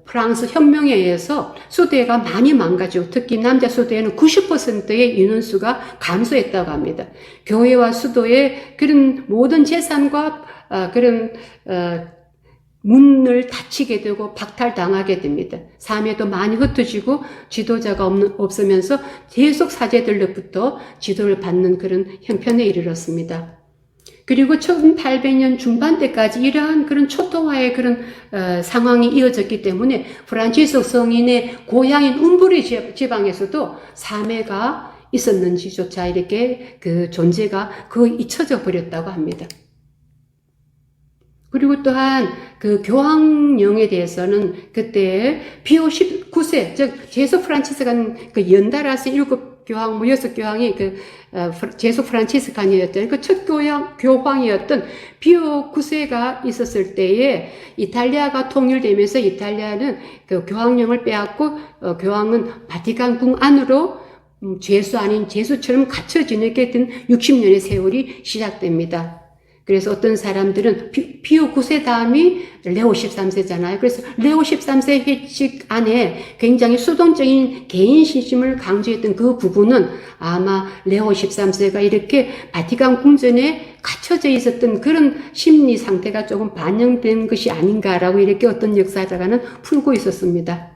Speaker 1: 프랑스 혁명에 의해서 수도회가 많이 망가지고 특히 남자 수도회는 90%의 인원수가 감소했다고 합니다. 교회와 수도의 그런 모든 재산과 그런 문을 닫히게 되고 박탈당하게 됩니다. 삶에도 많이 흩어지고 지도자가 없으면서 계속 사제들로부터 지도를 받는 그런 형편에 이르렀습니다. 그리고 1800년 중반 때까지 이러한 그런 초토화의 그런 상황이 이어졌기 때문에 프란치스코 성인의 고향인 움브리 지방에서도 사매가 있었는지조차 이렇게 그 존재가 거의 잊혀져 버렸다고 합니다. 그리고 또한 그 교황령에 대해서는 그때 피오 19세, 즉 제수 프란치스칸 그 연달아서 7교황, 6교황이 그 제수 프란치스칸이었던 그 첫 교황이었던 피오 9세가 있었을 때에 이탈리아가 통일되면서 이탈리아는 그 교황령을 빼앗고 교황은 바티칸 궁 안으로 죄수 아닌 죄수처럼 갇혀 지내게 된 60년의 세월이 시작됩니다. 그래서 어떤 사람들은 피오 9세 다음이 레오 13세잖아요. 그래서 레오 13세 회칙 안에 굉장히 수동적인 개인 신심을 강조했던 그 부분은 아마 레오 13세가 이렇게 바티칸 궁전에 갇혀져 있었던 그런 심리 상태가 조금 반영된 것이 아닌가라고 이렇게 어떤 역사가는 풀고 있었습니다.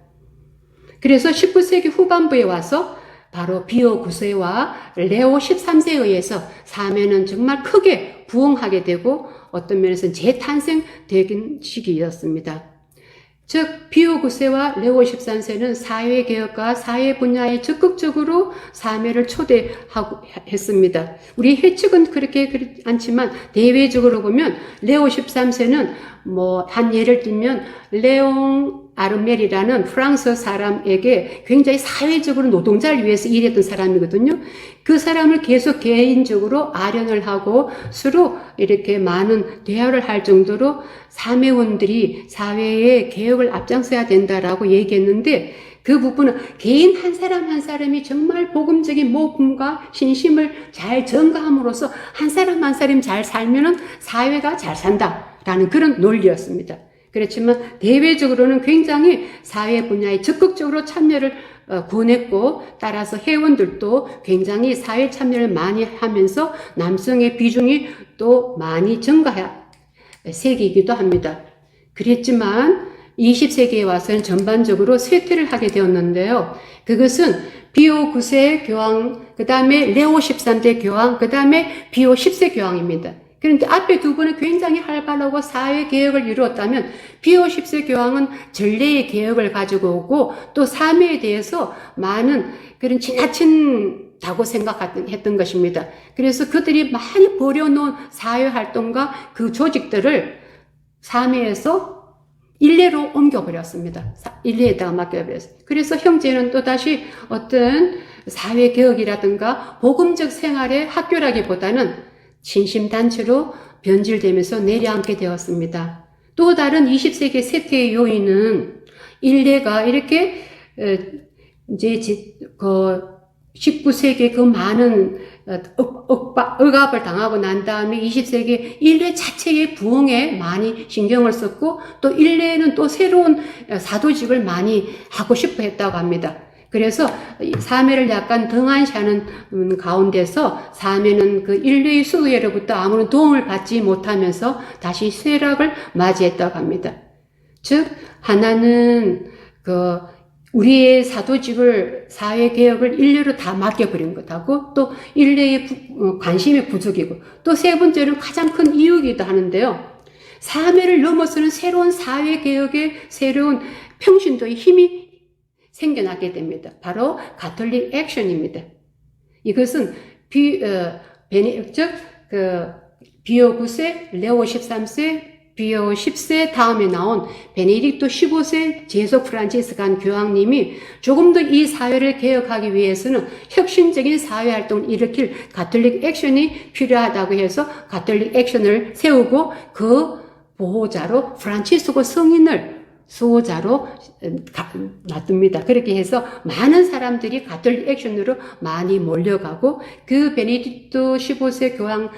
Speaker 1: 그래서 19세기 후반부에 와서 바로 피오 9세와 레오 13세에 의해서 사매는 정말 크게 부흥하게 되고 어떤 면에서는 재탄생되긴 시기였습니다. 즉 피오 9세와 레오 13세는 사회개혁과 사회 분야에 적극적으로 사매를 초대하고 했습니다. 우리 해측은 그렇게 않지만 대외적으로 보면 레오 13세는 한 예를 들면 레옹 아르멜이라는 프랑스 사람에게 굉장히 사회적으로 노동자를 위해서 일했던 사람이거든요. 그 사람을 계속 개인적으로 아련을 하고 서로 이렇게 많은 대화를 할 정도로 사매원들이 사회의 개혁을 앞장서야 된다라고 얘기했는데 그 부분은 개인 한 사람 한 사람이 정말 복음적인 모품과 신심을 잘 전가함으로써 한 사람 한 사람이 잘 살면은 사회가 잘 산다라는 그런 논리였습니다. 그렇지만 대외적으로는 굉장히 사회 분야에 적극적으로 참여를 권했고 따라서 회원들도 굉장히 사회 참여를 많이 하면서 남성의 비중이 또 많이 새기기도 합니다. 그랬지만 20세기에 와서는 전반적으로 쇠퇴를 하게 되었는데요. 그것은 피오 9세 교황, 그 다음에 레오 13세 교황, 그 다음에 피오 10세 교황입니다. 그런데 앞에 두 분은 굉장히 활발하고 사회 개혁을 이루었다면 피오 10세 교황은 전례의 개혁을 가지고 오고 또 사매에 대해서 많은 그런 지나친다고 생각했던 것입니다. 그래서 그들이 많이 버려놓은 사회 활동과 그 조직들을 사매에서 일례로 옮겨버렸습니다. 일례에다가 맡겨버렸어요. 그래서 형제는 또다시 어떤 사회 개혁이라든가 복음적 생활의 학교라기보다는 신심단체로 변질되면서 내려앉게 되었습니다. 또 다른 20세기 쇠퇴의 요인은 일례가 이렇게 이제 19세기 그 많은 억압을 당하고 난 다음에 20세기 일례 자체의 부흥에 많이 신경을 썼고 또 일례는 또 새로운 사도직을 많이 하고 싶어 했다고 합니다. 그래서 사매를 약간 등한시하는 가운데서 사매는 그 인류의 수도회로부터 아무런 도움을 받지 못하면서 다시 쇠락을 맞이했다고 합니다. 즉 하나는 우리의 사도직을 사회개혁을 인류로 다 맡겨버린 것하고 또 인류의 관심의 부족이고 또 세 번째는 가장 큰 이유이기도 하는데요. 사매를 넘어서는 새로운 사회개혁의 새로운 평신도의 힘이 생겨나게 됩니다. 바로 가톨릭 액션입니다. 이것은 비오 9세, 레오 13세, 비오 10세 다음에 나온 베네딕토 15세 제소 프란치스칸 교황님이 조금 더 이 사회를 개혁하기 위해서는 혁신적인 사회활동을 일으킬 가톨릭 액션이 필요하다고 해서 가톨릭 액션을 세우고 그 보호자로 프란치스코 성인을 수호자로 놔둡니다. 그렇게 해서 많은 사람들이 가톨릭 액션으로 많이 몰려가고 그 베네딕토 15세 교황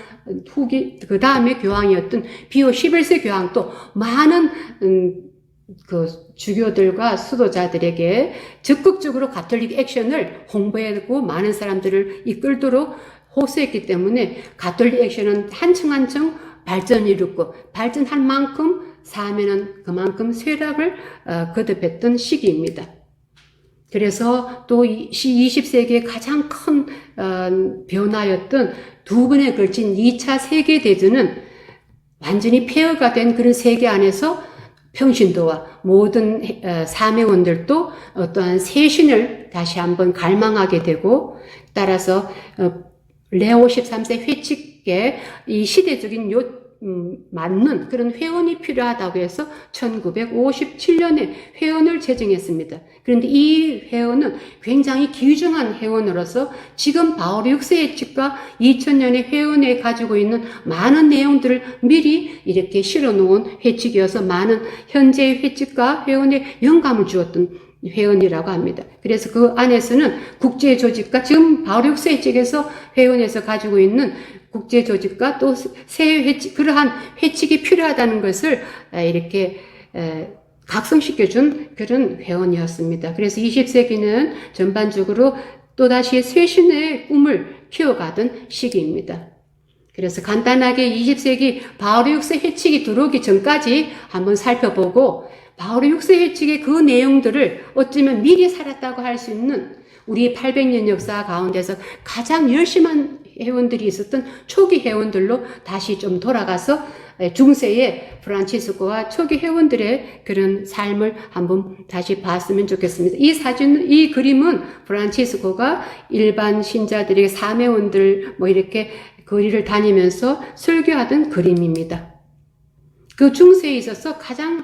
Speaker 1: 후기 그 다음에 교황이었던 비오 11세 교황도 많은 그 주교들과 수도자들에게 적극적으로 가톨릭 액션을 홍보하고 많은 사람들을 이끌도록 호소했기 때문에 가톨릭 액션은 한층 한층 발전을 이뤘고 발전한 만큼 사면은 그만큼 쇠락을 거듭했던 시기입니다. 그래서 또 20세기의 가장 큰 변화였던 두 번에 걸친 2차 세계대전은 완전히 폐허가 된 그런 세계 안에서 평신도와 모든 사명원들도 어떠한 새신을 다시 한번 갈망하게 되고 따라서 레오 13세 회칙에 이 시대적인 맞는 그런 회원이 필요하다고 해서 1957년에 회원을 제정했습니다. 그런데 이 회원은 굉장히 귀중한 회원으로서 지금 바울 6세 회칙과 2000년의 회원에 가지고 있는 많은 내용들을 미리 이렇게 실어놓은 회칙이어서 많은 현재의 회칙과 회원에 영감을 주었던 회원이라고 합니다. 그래서 그 안에서는 국제조직과 지금 바울 6세 회칙에서 회원에서 가지고 있는 국제조직과 또 새 회칙, 그러한 회칙이 필요하다는 것을 이렇게 각성시켜준 그런 회원이었습니다. 그래서 20세기는 전반적으로 또다시 쇄신의 꿈을 키워가던 시기입니다. 그래서 간단하게 20세기 바울의 6세 회칙이 들어오기 전까지 한번 살펴보고 바울의 6세 회칙의 그 내용들을 어쩌면 미리 살았다고 할 수 있는 우리 800년 역사 가운데서 가장 열심한 회원들이 있었던 초기 회원들로 다시 좀 돌아가서 중세의 프란치스코와 초기 회원들의 그런 삶을 한번 다시 봤으면 좋겠습니다. 이 그림은 프란치스코가 일반 신자들에게 사명원들 이렇게 거리를 다니면서 설교하던 그림입니다. 그 중세에 있어서 가장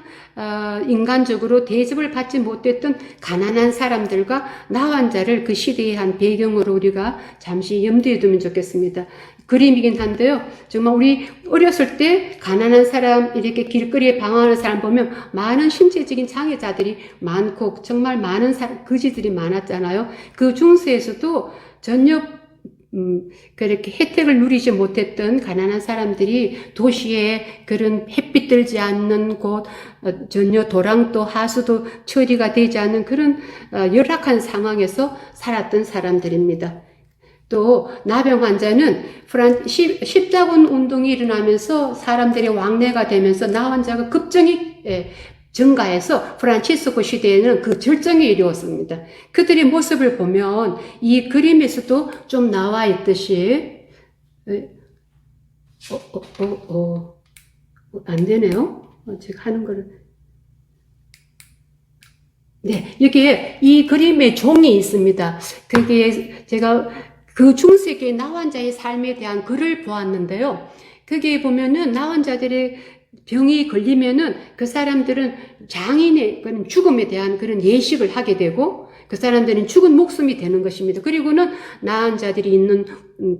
Speaker 1: 인간적으로 대접을 받지 못했던 가난한 사람들과 나환자를 그 시대의 한 배경으로 우리가 잠시 염두에 두면 좋겠습니다. 그림이긴 한데요. 정말 우리 어렸을 때 가난한 사람, 이렇게 길거리에 방황하는 사람 보면 많은 신체적인 장애자들이 많고 정말 많은 거지들이 많았잖아요. 그 중세에서도 전혀 그렇게 혜택을 누리지 못했던 가난한 사람들이 도시에 그런 햇빛 들지 않는 곳, 전혀 도랑도 하수도 처리가 되지 않는 그런 열악한 상황에서 살았던 사람들입니다. 또 나병 환자는 십자군 운동이 일어나면서 사람들의 왕래가 되면서 나환자가 급증이 증가해서 프란치스코 시대에는 그 절정에 이르렀습니다. 그들의 모습을 보면 이 그림에서도 좀 나와 있듯이 안 되네요. 제가 하는 거를 네, 여기에 이 그림에 종이 있습니다. 그게 제가 그 중세기의 나환자의 삶에 대한 글을 보았는데요. 거기에 보면은 나환자들의 병이 걸리면은 그 사람들은 장인의 그런 죽음에 대한 그런 예식을 하게 되고 그 사람들은 죽은 목숨이 되는 것입니다. 그리고는 나은 자들이 있는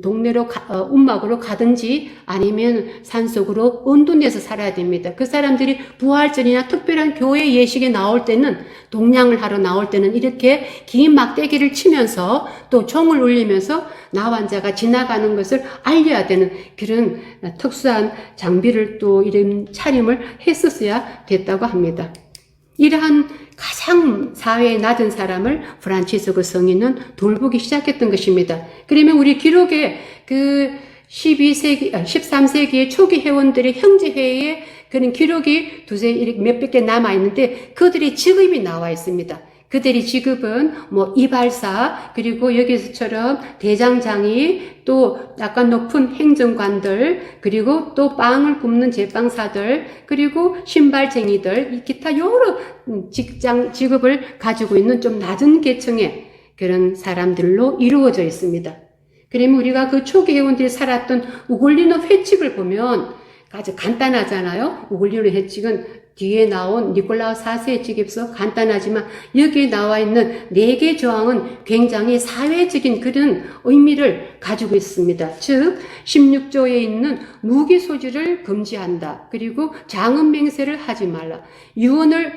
Speaker 1: 동네로 움막으로 가든지 아니면 산속으로 은둔해서 살아야 됩니다. 그 사람들이 부활절이나 특별한 교회 예식에 나올 때는 동냥을 하러 나올 때는 이렇게 긴 막대기를 치면서 또 총을 울리면서 나환자가 지나가는 것을 알려야 되는 그런 특수한 장비를 또 이런 차림을 했었어야 됐다고 합니다. 이러한 가장 사회에 낮은 사람을 프란치스코 성인은 돌보기 시작했던 것입니다. 그러면 우리 기록에 그 13세기의 초기 회원들의 형제회의에 그런 기록이 몇백 개 남아있는데 그들의 직업이 나와 있습니다. 그들의 직업은 이발사, 그리고 여기서처럼 대장장이, 또 약간 높은 행정관들, 그리고 또 빵을 굽는 제빵사들, 그리고 신발쟁이들, 기타 여러 직업을 가지고 있는 좀 낮은 계층의 그런 사람들로 이루어져 있습니다. 그러면 우리가 그 초기 회원들이 살았던 우글리노 회칙을 보면 아주 간단하잖아요. 우글리노 회칙은 뒤에 나온 니콜라우 4세의 책에서 간단하지만 여기에 나와 있는 4개 조항은 굉장히 사회적인 그런 의미를 가지고 있습니다. 즉 16조에 있는 무기 소지를 금지한다. 그리고 장은 맹세를 하지 말라. 유언을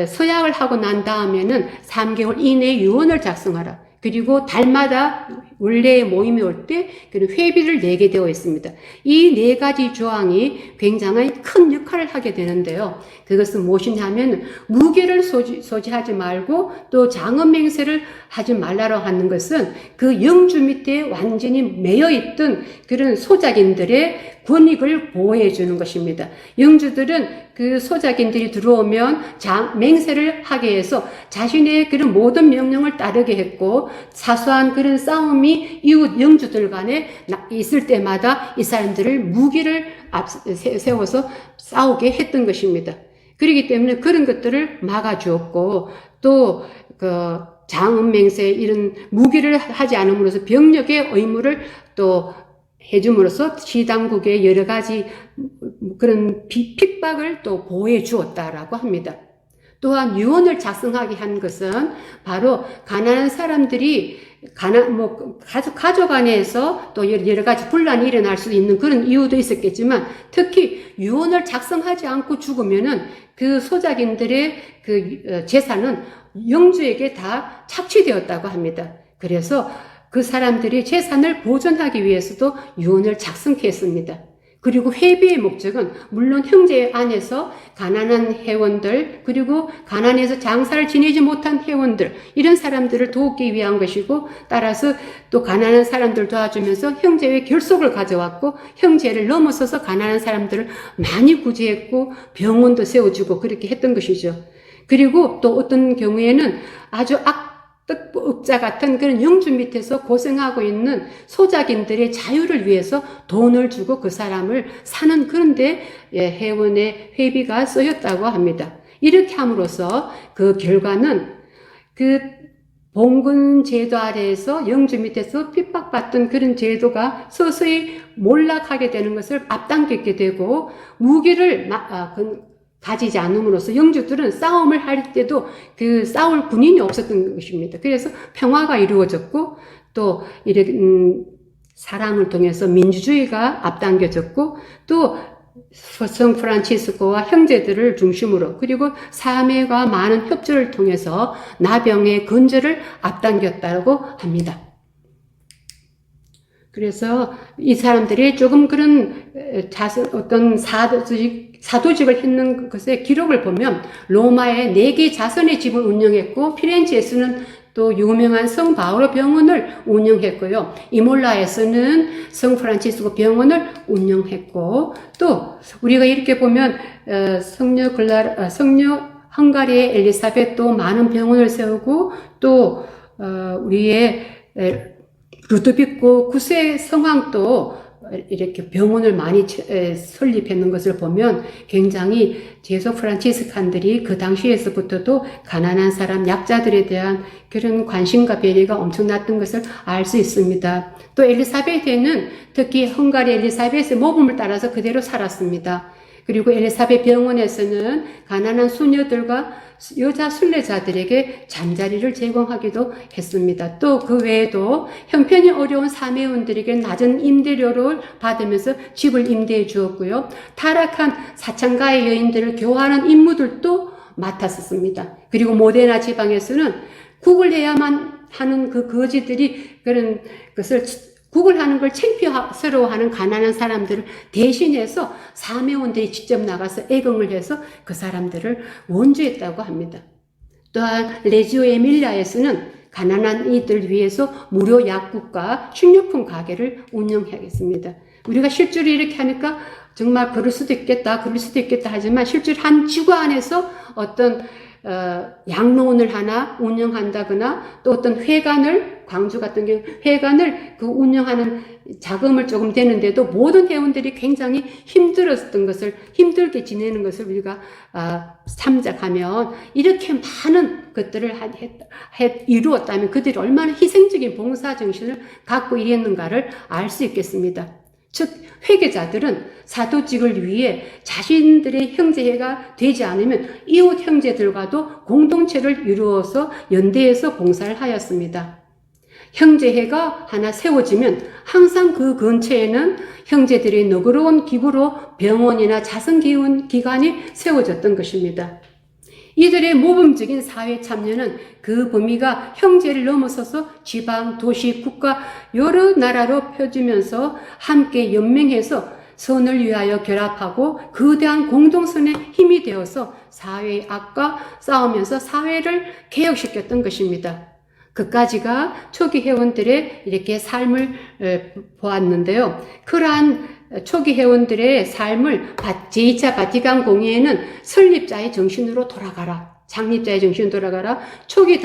Speaker 1: 서약을 하고 난 다음에는 3개월 이내에 유언을 작성하라. 그리고 달마다 원래의 모임이 올 때 회비를 내게 되어 있습니다. 이 4가지 조항이 굉장히 큰 역할을 하게 되는데요. 그것은 무엇이냐면 무기를 소지하지 말고 또 장언맹세를 하지 말라고 하는 것은 그 영주 밑에 완전히 매여 있던 그런 소작인들의 권익을 보호해 주는 것입니다. 영주들은 그 소작인들이 들어오면 맹세를 하게 해서 자신의 그런 모든 명령을 따르게 했고, 사소한 그런 싸움이 이웃 영주들 간에 있을 때마다 이 사람들을 무기를 세워서 싸우게 했던 것입니다. 그렇기 때문에 그런 것들을 막아주었고, 또 장언맹세 이런 무기를 하지 않음으로써 병력의 의무를 또 해줌으로써 시당국의 여러 가지 그런 핍박을 또 보호해 주었다라고 합니다. 또한 유언을 작성하게 한 것은 바로 가난한 사람들이 가족 안에서 또 여러 가지 분란이 일어날 수 있는 그런 이유도 있었겠지만, 특히 유언을 작성하지 않고 죽으면은 그 소작인들의 그 재산은 영주에게 다 착취되었다고 합니다. 그래서 그 사람들이 재산을 보존하기 위해서도 유언을 작성했습니다. 그리고 회비의 목적은 물론 형제 안에서 가난한 회원들, 그리고 가난해서 장사를 지내지 못한 회원들, 이런 사람들을 돕기 위한 것이고, 따라서 또 가난한 사람들 도와주면서 형제의 결속을 가져왔고, 형제를 넘어서서 가난한 사람들을 많이 구제했고 병원도 세워주고 그렇게 했던 것이죠. 그리고 또 어떤 경우에는 아주 악덕업자 같은 그런 영주 밑에서 고생하고 있는 소작인들의 자유를 위해서 돈을 주고 그 사람을 사는 그런데 회원의 회비가 쓰였다고 합니다. 이렇게 함으로써 그 결과는 그 봉건 제도 아래에서 영주 밑에서 핍박받던 그런 제도가 서서히 몰락하게 되는 것을 앞당겼게 되고, 무기를 가지지 않음으로써 영주들은 싸움을 할 때도 그 싸울 군인이 없었던 것입니다. 그래서 평화가 이루어졌고, 또 이런 사랑을 통해서 민주주의가 앞당겨졌고, 또 성 프란치스코와 형제들을 중심으로, 그리고 사회가 많은 협조를 통해서 나병의 근절을 앞당겼다고 합니다. 그래서 이 사람들이 조금 그런 어떤 사도직을 했는 것의 기록을 보면, 로마에 4개 자선의 집을 운영했고, 피렌체에서는 또 유명한 성 바오로 병원을 운영했고요. 이몰라에서는 성 프란치스코 병원을 운영했고, 또 우리가 이렇게 보면 성녀 헝가리의 엘리사벳도 많은 병원을 세우고, 또 우리의 루드비코 9세 성왕도 이렇게 병원을 많이 설립했는 것을 보면, 굉장히 제소 프란치스칸들이 그 당시에서부터도 가난한 사람, 약자들에 대한 그런 관심과 배려가 엄청났던 것을 알 수 있습니다. 또 엘리사벳에는 특히 헝가리 엘리사벳의 모범을 따라서 그대로 살았습니다. 그리고 엘리사벳 병원에서는 가난한 수녀들과 여자 순례자들에게 잠자리를 제공하기도 했습니다. 또 그 외에도 형편이 어려운 사매원들에게 낮은 임대료를 받으면서 집을 임대해 주었고요. 타락한 사창가의 여인들을 교화하는 임무들도 맡았었습니다. 그리고 모데나 지방에서는 구걸해야만 하는 그 거지들이 그런 것을 구걸하는 걸 창피스러워하는 가난한 사람들을 대신해서 사매원들이 직접 나가서 애경을 해서 그 사람들을 원주했다고 합니다. 또한 레지오 에밀리아에서는 가난한 이들 위해서 무료 약국과 식료품 가게를 운영하겠습니다. 우리가 실제로 이렇게 하니까 정말 그럴 수도 있겠다 하지만 실제로 한 지구 안에서 어떤 양로원을 하나 운영한다거나, 또 어떤 회관을, 광주 같은 경우 회관을 그 운영하는 자금을 조금 되는데도 모든 회원들이 굉장히 힘들게 지내는 것을 우리가 참작하면, 이렇게 많은 것들을 이루었다면 그들이 얼마나 희생적인 봉사정신을 갖고 일했는가를 알 수 있겠습니다. 즉 회계자들은 사도직을 위해 자신들의 형제회가 되지 않으면 이웃 형제들과도 공동체를 이루어서 연대해서 봉사를 하였습니다. 형제회가 하나 세워지면 항상 그 근처에는 형제들의 너그러운 기부로 병원이나 자선기관이 세워졌던 것입니다. 이들의 모범적인 사회 참여는 그 범위가 형제를 넘어서서 지방, 도시, 국가 여러 나라로 펴지면서 함께 연맹해서 선을 위하여 결합하고 거대한 공동선의 힘이 되어서 사회의 악과 싸우면서 사회를 개혁시켰던 것입니다. 그까지가 초기 회원들의 이렇게 삶을 보았는데요. 그러한 초기 회원들의 삶을 제2차 바티칸 공의회는 설립자의 정신으로 돌아가라, 창립자의 정신으로 돌아가라, 초기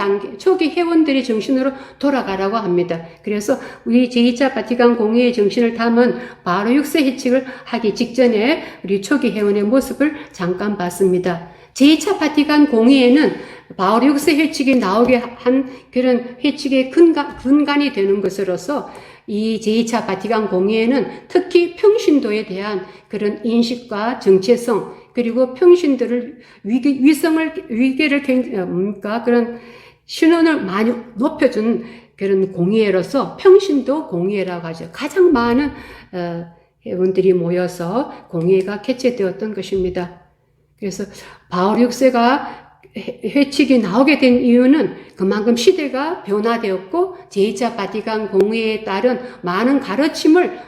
Speaker 1: 회원들의 정신으로 돌아가라고 합니다. 그래서 우리 제2차 바티칸 공의회의 정신을 담은 바로 6세 회칙을 하기 직전에 우리 초기 회원의 모습을 잠깐 봤습니다. 제2차 바티칸 공의회는 바울 6세 회칙이 나오게 한 그런 회칙의 근간이 되는 것으로서 이 제2차 바티칸 공의회는 특히 평신도에 대한 그런 인식과 정체성, 그리고 평신도를 위계를 그런 신원을 많이 높여준 그런 공의회로서 평신도 공의회라고 하죠. 가장 많은 회원들이 모여서 공의회가 개최되었던 것입니다. 그래서 바울 6세가 회칙이 나오게 된 이유는 그만큼 시대가 변화되었고 제2차 바티칸 공의회에 따른 많은 가르침을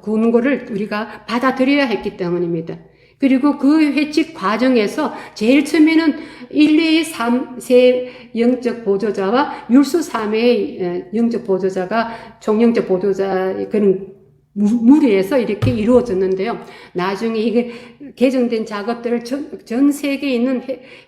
Speaker 1: 군고를 우리가 받아들여야 했기 때문입니다. 그리고 그 회칙 과정에서 제일 처음에는 1례의 3세 영적 보조자와 율수 3회의 영적 보조자가 총영적 보조자의 그런 무리에서 이렇게 이루어졌는데요. 나중에 이게 개정된 작업들을 전 세계에 있는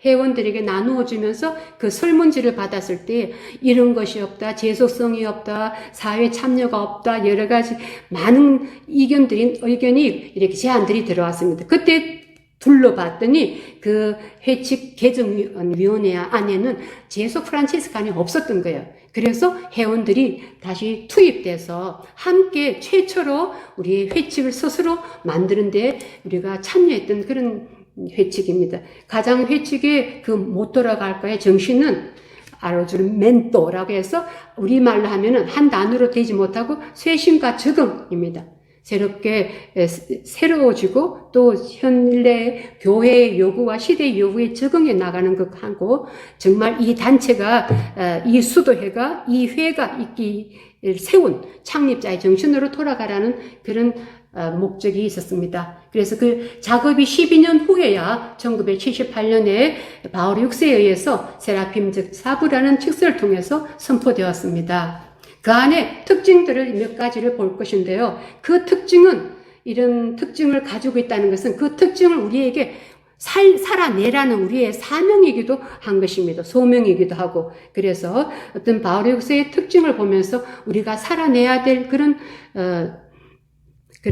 Speaker 1: 회원들에게 나누어 주면서 그 설문지를 받았을 때 이런 것이 없다, 제소성이 없다, 사회 참여가 없다, 여러 가지 많은 의견이 이렇게 제안들이 들어왔습니다. 그때 둘러봤더니 그 회칙 개정위원회 안에는 제소 프란치스칸이 없었던 거예요. 그래서 회원들이 다시 투입돼서 함께 최초로 우리의 회칙을 스스로 만드는데 우리가 참여했던 그런 회칙입니다. 가장 회칙의 그 모토라고 할까요? 정신은 아로주멘토라고 해서 우리말로 하면은 한 단어로 되지 못하고 쇄신과 적응입니다. 새로워지고 또 현대 교회의 요구와 시대의 요구에 적응해 나가는 것하고 정말 이 단체가 이 수도회가 이 회가 세운 창립자의 정신으로 돌아가라는 그런 목적이 있었습니다. 그래서 그 작업이 12년 후에야 1978년에 바울 6세에 의해서 세라핌 즉 사부라는 책서를 통해서 선포되었습니다. 그 안에 특징들을 몇 가지를 볼 것인데요. 그 특징은 이런 특징을 가지고 있다는 것은 그 특징을 우리에게 살아내라는 우리의 사명이기도 한 것입니다. 소명이기도 하고. 그래서 어떤 바울 6세의 특징을 보면서 우리가 살아내야 될 그런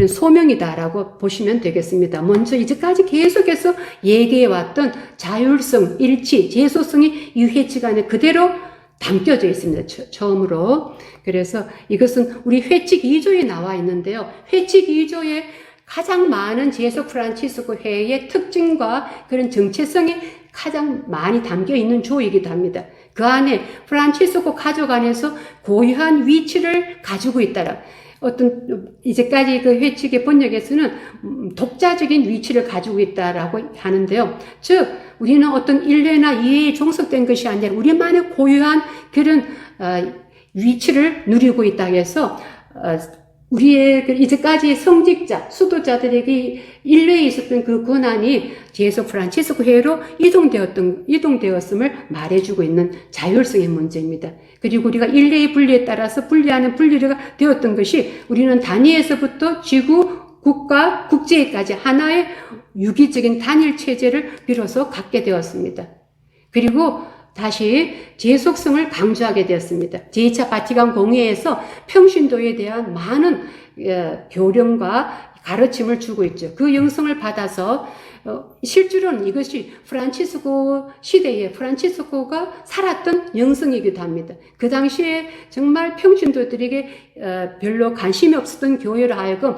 Speaker 1: 소명이다라고 보시면 되겠습니다. 먼저 이제까지 계속해서 얘기해왔던 자율성, 일치, 제소성이 이 회칙 안에 그대로 담겨져 있습니다. 처음으로. 그래서 이것은 우리 회칙 2조에 나와 있는데요. 회칙 2조에 가장 많은 제소 프란치스코 회의 특징과 그런 정체성이 가장 많이 담겨 있는 조이기도 합니다. 그 안에 프란치스코 가족 안에서 고유한 위치를 가지고 있다라. 이제까지 그 회칙의 번역에서는 독자적인 위치를 가지고 있다라고 하는데요. 즉, 우리는 어떤 1회나 2회에 종속된 것이 아니라 우리만의 고유한 그런 위치를 누리고 있다 해서 우리의 이제까지 성직자, 수도자들에게 1회에 있었던 그 권한이 제소 프란치스코 회로 이동되었음을 말해주고 있는 자율성의 문제입니다. 그리고 우리가 1회의 분리에 따라서 분리가 되었던 것이 우리는 단위에서부터 지구, 국가, 국제까지 하나의 유기적인 단일 체제를 비로소 갖게 되었습니다. 그리고 다시 제속성을 강조하게 되었습니다. 제2차 바티칸 공의회에서 평신도에 대한 많은 교령과 가르침을 주고 있죠. 그 영성을 받아서 실제로는 이것이 프란치스코 시대에 프란치스코가 살았던 영성이기도 합니다. 그 당시에 정말 평신도들에게 별로 관심이 없었던 교회로 하여금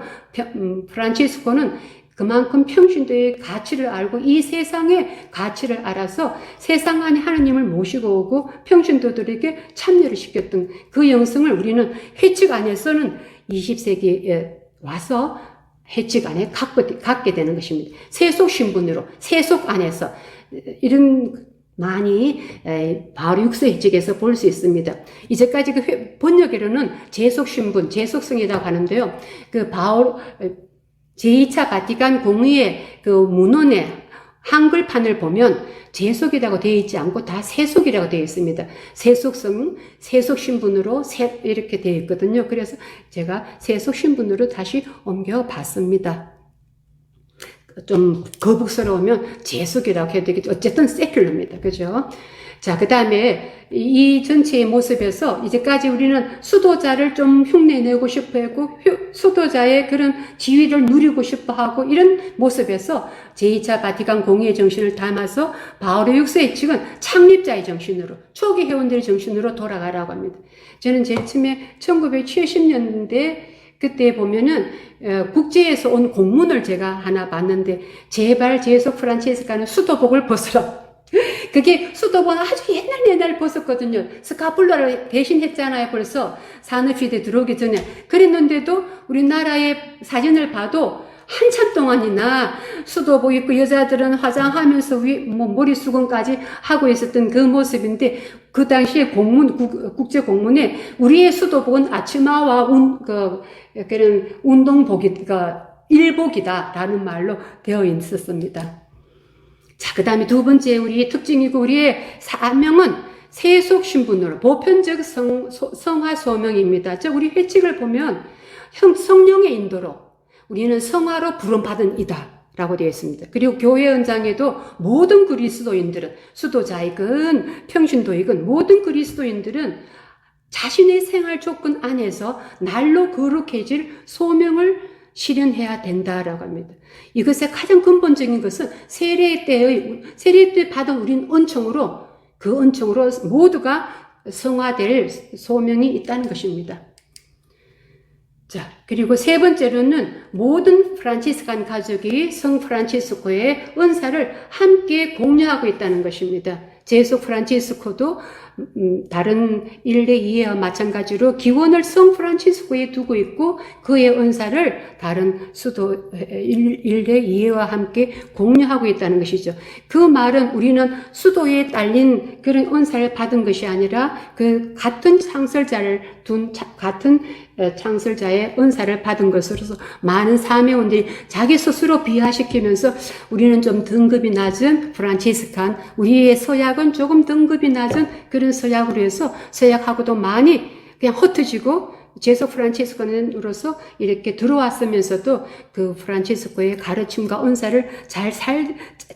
Speaker 1: 프란치스코는 그만큼 평신도의 가치를 알고 이 세상의 가치를 알아서 세상 안에 하나님을 모시고 오고 평신도들에게 참여를 시켰던 그 영성을 우리는 회칙 안에서는 20세기에 와서 회칙 안에 갖게 되는 것입니다. 세속 신분으로, 세속 안에서 이런 많이 바로 육서 회칙에서 볼 수 있습니다. 이제까지 그 번역에로는 제속 신분, 제속성이라고 하는데요. 그 바울 제2차 바티칸 공의회 그 문헌의 한글판을 보면 제속이라고 되어 있지 않고 다 세속이라고 되어 있습니다. 세속성, 세속 신분으로 이렇게 되어 있거든요. 그래서 제가 세속 신분으로 다시 옮겨 봤습니다. 좀 거북스러우면 제속이라고 해도 되겠죠. 어쨌든 세큘러입니다. 그죠? 자, 그 다음에 이 전체의 모습에서 이제까지 우리는 수도자를 좀 흉내내고 싶어 하고 수도자의 그런 지위를 누리고 싶어 하고 이런 모습에서 제2차 바티칸 공의의 정신을 담아서 바울의 육서의 측은 창립자의 정신으로 초기 회원들의 정신으로 돌아가라고 합니다. 저는 제일 처음에 1970년대 그때 보면은 국제에서 온 공문을 제가 하나 봤는데 제발 제속 프란체스카는 수도복을 벗으라. 그게 수도복은 아주 옛날 벗었거든요. 스카폴라를 대신했잖아요. 벌써 산업시대 들어오기 전에. 그랬는데도 우리나라의 사진을 봐도 한참 동안이나 수도복 입고 여자들은 화장하면서 머리 수건까지 하고 있었던 그 모습인데 그 당시에 국제 공문에 우리의 수도복은 아치마와 그런 운동복이가 일복이다라는 말로 되어 있었습니다. 자, 그 다음에 두 번째 우리의 특징이고 우리의 사명은 세속 신분으로 보편적 성화 소명입니다. 즉 우리 회칙을 보면 성령의 인도로 우리는 성화로 부름받은 이다 라고 되어 있습니다. 그리고 교회 헌장에도 모든 그리스도인들은 수도자이건 평신도이건 모든 그리스도인들은 자신의 생활 조건 안에서 날로 거룩해질 소명을 실현해야 된다라고 합니다. 이것의 가장 근본적인 것은 세례 때 받은 우린 은총으로 그 은총으로 모두가 성화될 소명이 있다는 것입니다. 자, 그리고 세 번째로는 모든 프란치스칸 가족이 성 프란치스코의 은사를 함께 공유하고 있다는 것입니다. 제속 프란치스코도 다른 일대 이해와 마찬가지로 기원을 성 프란치스코에 두고 있고 그의 은사를 다른 수도 일대 이해와 함께 공유하고 있다는 것이죠. 그 말은 우리는 수도에 딸린 그런 은사를 받은 것이 아니라 그 같은 창설자를 둔 같은 창설자의 은사를 받은 것으로서 많은 사명원들이 자기 스스로 비하시키면서 우리는 좀 등급이 낮은 프란치스칸, 우리의 서약은 조금 등급이 낮은 그런 서약으로 해서 서약하고도 많이 그냥 흩어지고 제속 프란치스코는으로서 이렇게 들어왔으면서도 그 프란치스코의 가르침과 은사를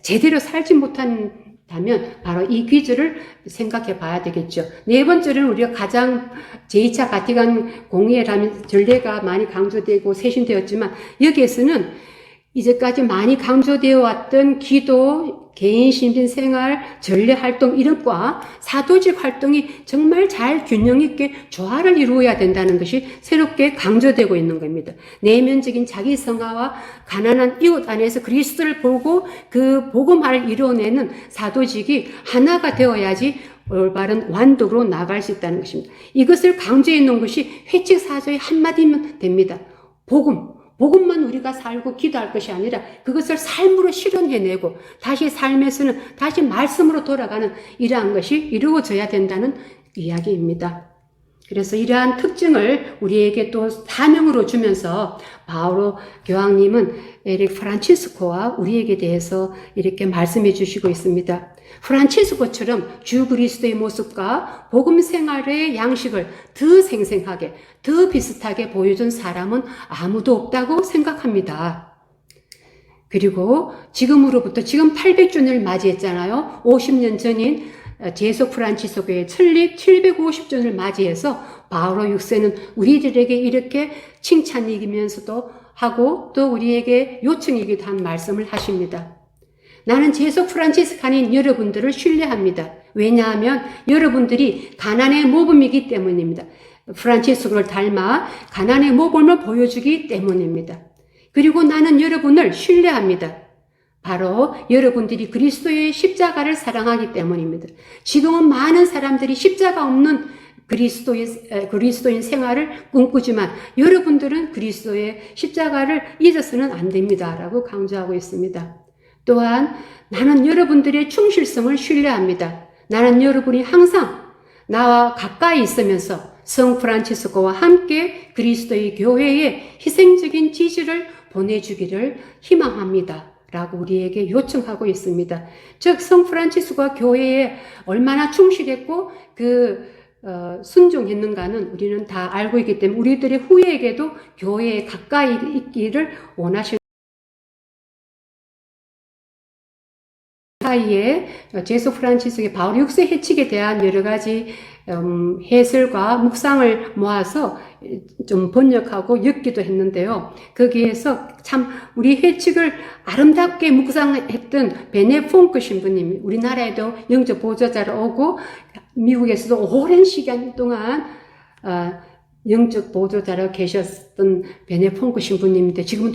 Speaker 1: 제대로 살지 못한다면 바로 이 귀주를 생각해 봐야 되겠죠. 네 번째는 우리가 가장 제2차 바티칸 공의회라면 전례가 많이 강조되고 세신되었지만 여기에서는 이제까지 많이 강조되어 왔던 기도, 개인 신빈 생활, 전례 활동 이런 과 사도직 활동이 정말 잘 균형 있게 조화를 이루어야 된다는 것이 새롭게 강조되고 있는 겁니다. 내면적인 자기 성화와 가난한 이웃 안에서 그리스도를 보고 그 복음화를 이루어내는 사도직이 하나가 되어야지 올바른 완독으로 나갈 수 있다는 것입니다. 이것을 강조해 놓은 것이 회칙 사조의 한마디면 됩니다. 복음만 우리가 살고 기도할 것이 아니라 그것을 삶으로 실현해내고 다시 삶에서는 다시 말씀으로 돌아가는 이러한 것이 이루어져야 된다는 이야기입니다. 그래서 이러한 특징을 우리에게 또 사명으로 주면서 바오로 교황님은 에릭 프란치스코와 우리에게 대해서 이렇게 말씀해 주시고 있습니다. 프란치스코처럼 주 그리스도의 모습과 복음 생활의 양식을 더 생생하게, 더 비슷하게 보여준 사람은 아무도 없다고 생각합니다. 그리고 지금 800주년을 맞이했잖아요. 50년 전인 제속 프란치스코의 설립 750주년을 맞이해서 바오로 6세는 우리들에게 이렇게 칭찬이면서도 하고 또 우리에게 요청이기도 한 말씀을 하십니다. 나는 제소 프란치스칸인 여러분들을 신뢰합니다. 왜냐하면 여러분들이 가난의 모범이기 때문입니다. 프란치스코를 닮아 가난의 모범을 보여주기 때문입니다. 그리고 나는 여러분을 신뢰합니다. 바로 여러분들이 그리스도의 십자가를 사랑하기 때문입니다. 지금은 많은 사람들이 십자가 없는 그리스도인 생활을 꿈꾸지만 여러분들은 그리스도의 십자가를 잊어서는 안 됩니다. 라고 강조하고 있습니다. 또한 나는 여러분들의 충실성을 신뢰합니다. 나는 여러분이 항상 나와 가까이 있으면서 성 프란치스코와 함께 그리스도의 교회에 희생적인 지지를 보내주기를 희망합니다. 라고 우리에게 요청하고 있습니다. 즉, 성 프란치스코가 교회에 얼마나 충실했고 순종했는가는 우리는 다 알고 있기 때문에 우리들의 후예에게도 교회에 가까이 있기를 원하시는 사이에 제소 프란치스코의 바울 6세 해칙에 대한 여러 가지 해설과 묵상을 모아서 좀 번역하고 엮기도 했는데요. 거기에서 참 우리 해칙을 아름답게 묵상했던 베네퐁크 신부님이 우리나라에도 영적 보좌자로 오고 미국에서도 오랜 시간 동안 영적 보조자로 계셨던 베네퐁크 신부님인데 지금은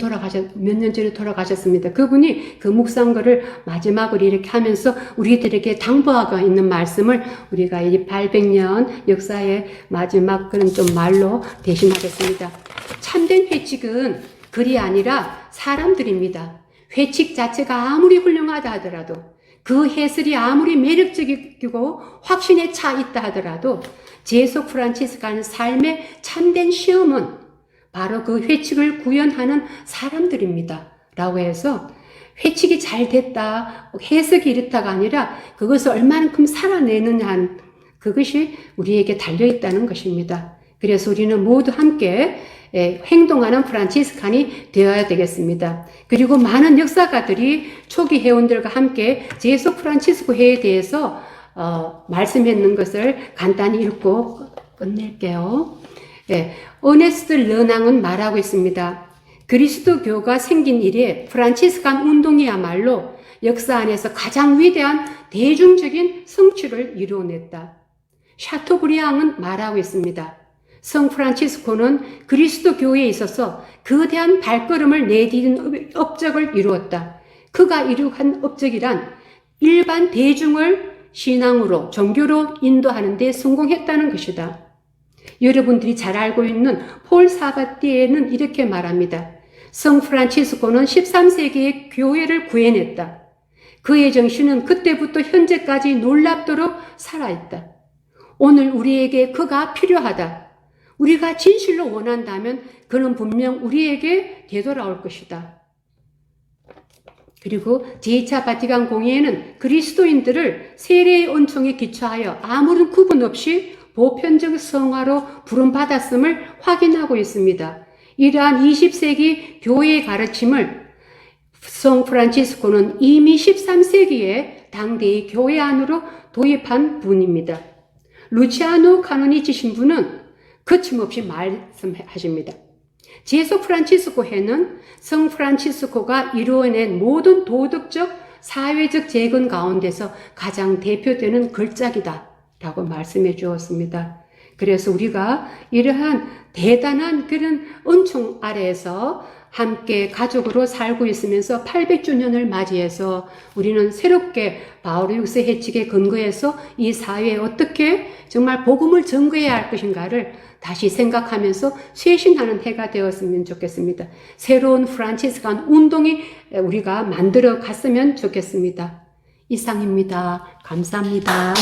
Speaker 1: 몇 년 전에 돌아가셨습니다. 그분이 그 묵상거를 마지막으로 이렇게 하면서 우리들에게 당부하고 있는 말씀을 우리가 이 800년 역사의 마지막 그런 좀 말로 대신하겠습니다. 참된 회칙은 글이 아니라 사람들입니다. 회칙 자체가 아무리 훌륭하다 하더라도 그 해설이 아무리 매력적이고 확신에 차 있다 하더라도 제소 프란치스카는 삶의 참된 시험은 바로 그 회칙을 구현하는 사람들입니다. 라고 해서 회칙이 잘 됐다, 해석이 이렇다가 아니라 그것을 얼마만큼 살아내느냐 하는 그것이 우리에게 달려있다는 것입니다. 그래서 우리는 모두 함께 행동하는 프란치스칸이 되어야 되겠습니다. 그리고 많은 역사가들이 초기 회원들과 함께 제소 프란치스코 회에 대해서 말씀했는 것을 간단히 읽고 끝낼게요. 어네스트 르낭은 말하고 있습니다. 그리스도교가 생긴 이래 프란치스칸 운동이야말로 역사 안에서 가장 위대한 대중적인 성취를 이루어냈다. 샤토브리앙은 말하고 있습니다. 성 프란치스코는 그리스도 교회에 있어서 거대한 발걸음을 내디딘 업적을 이루었다. 그가 이룩한 업적이란 일반 대중을 신앙으로, 종교로 인도하는 데 성공했다는 것이다. 여러분들이 잘 알고 있는 폴 사바띠에는 이렇게 말합니다. 성 프란치스코는 13세기의 교회를 구해냈다. 그의 정신은 그때부터 현재까지 놀랍도록 살아있다. 오늘 우리에게 그가 필요하다. 우리가 진실로 원한다면 그는 분명 우리에게 되돌아올 것이다. 그리고 제2차 바티칸 공의회는 그리스도인들을 세례의 은총에 기초하여 아무런 구분 없이 보편적 성화로 부름받았음을 확인하고 있습니다. 이러한 20세기 교회의 가르침을 성 프란치스코는 이미 13세기에 당대의 교회 안으로 도입한 분입니다. 루치아노 카노니치 신부는 거침없이 말씀하십니다. 제소 프란치스코 회는 성 프란치스코가 이루어낸 모든 도덕적, 사회적 재건 가운데서 가장 대표되는 걸작이다 라고 말씀해 주었습니다. 그래서 우리가 이러한 대단한 그런 은총 아래에서 함께 가족으로 살고 있으면서 800주년을 맞이해서 우리는 새롭게 바울 6세 해칙에 근거해서 이 사회에 어떻게 정말 복음을 전거해야 할 것인가를 다시 생각하면서 쇄신하는 해가 되었으면 좋겠습니다. 새로운 프란치스칸 운동이 우리가 만들어 갔으면 좋겠습니다. 이상입니다. 감사합니다.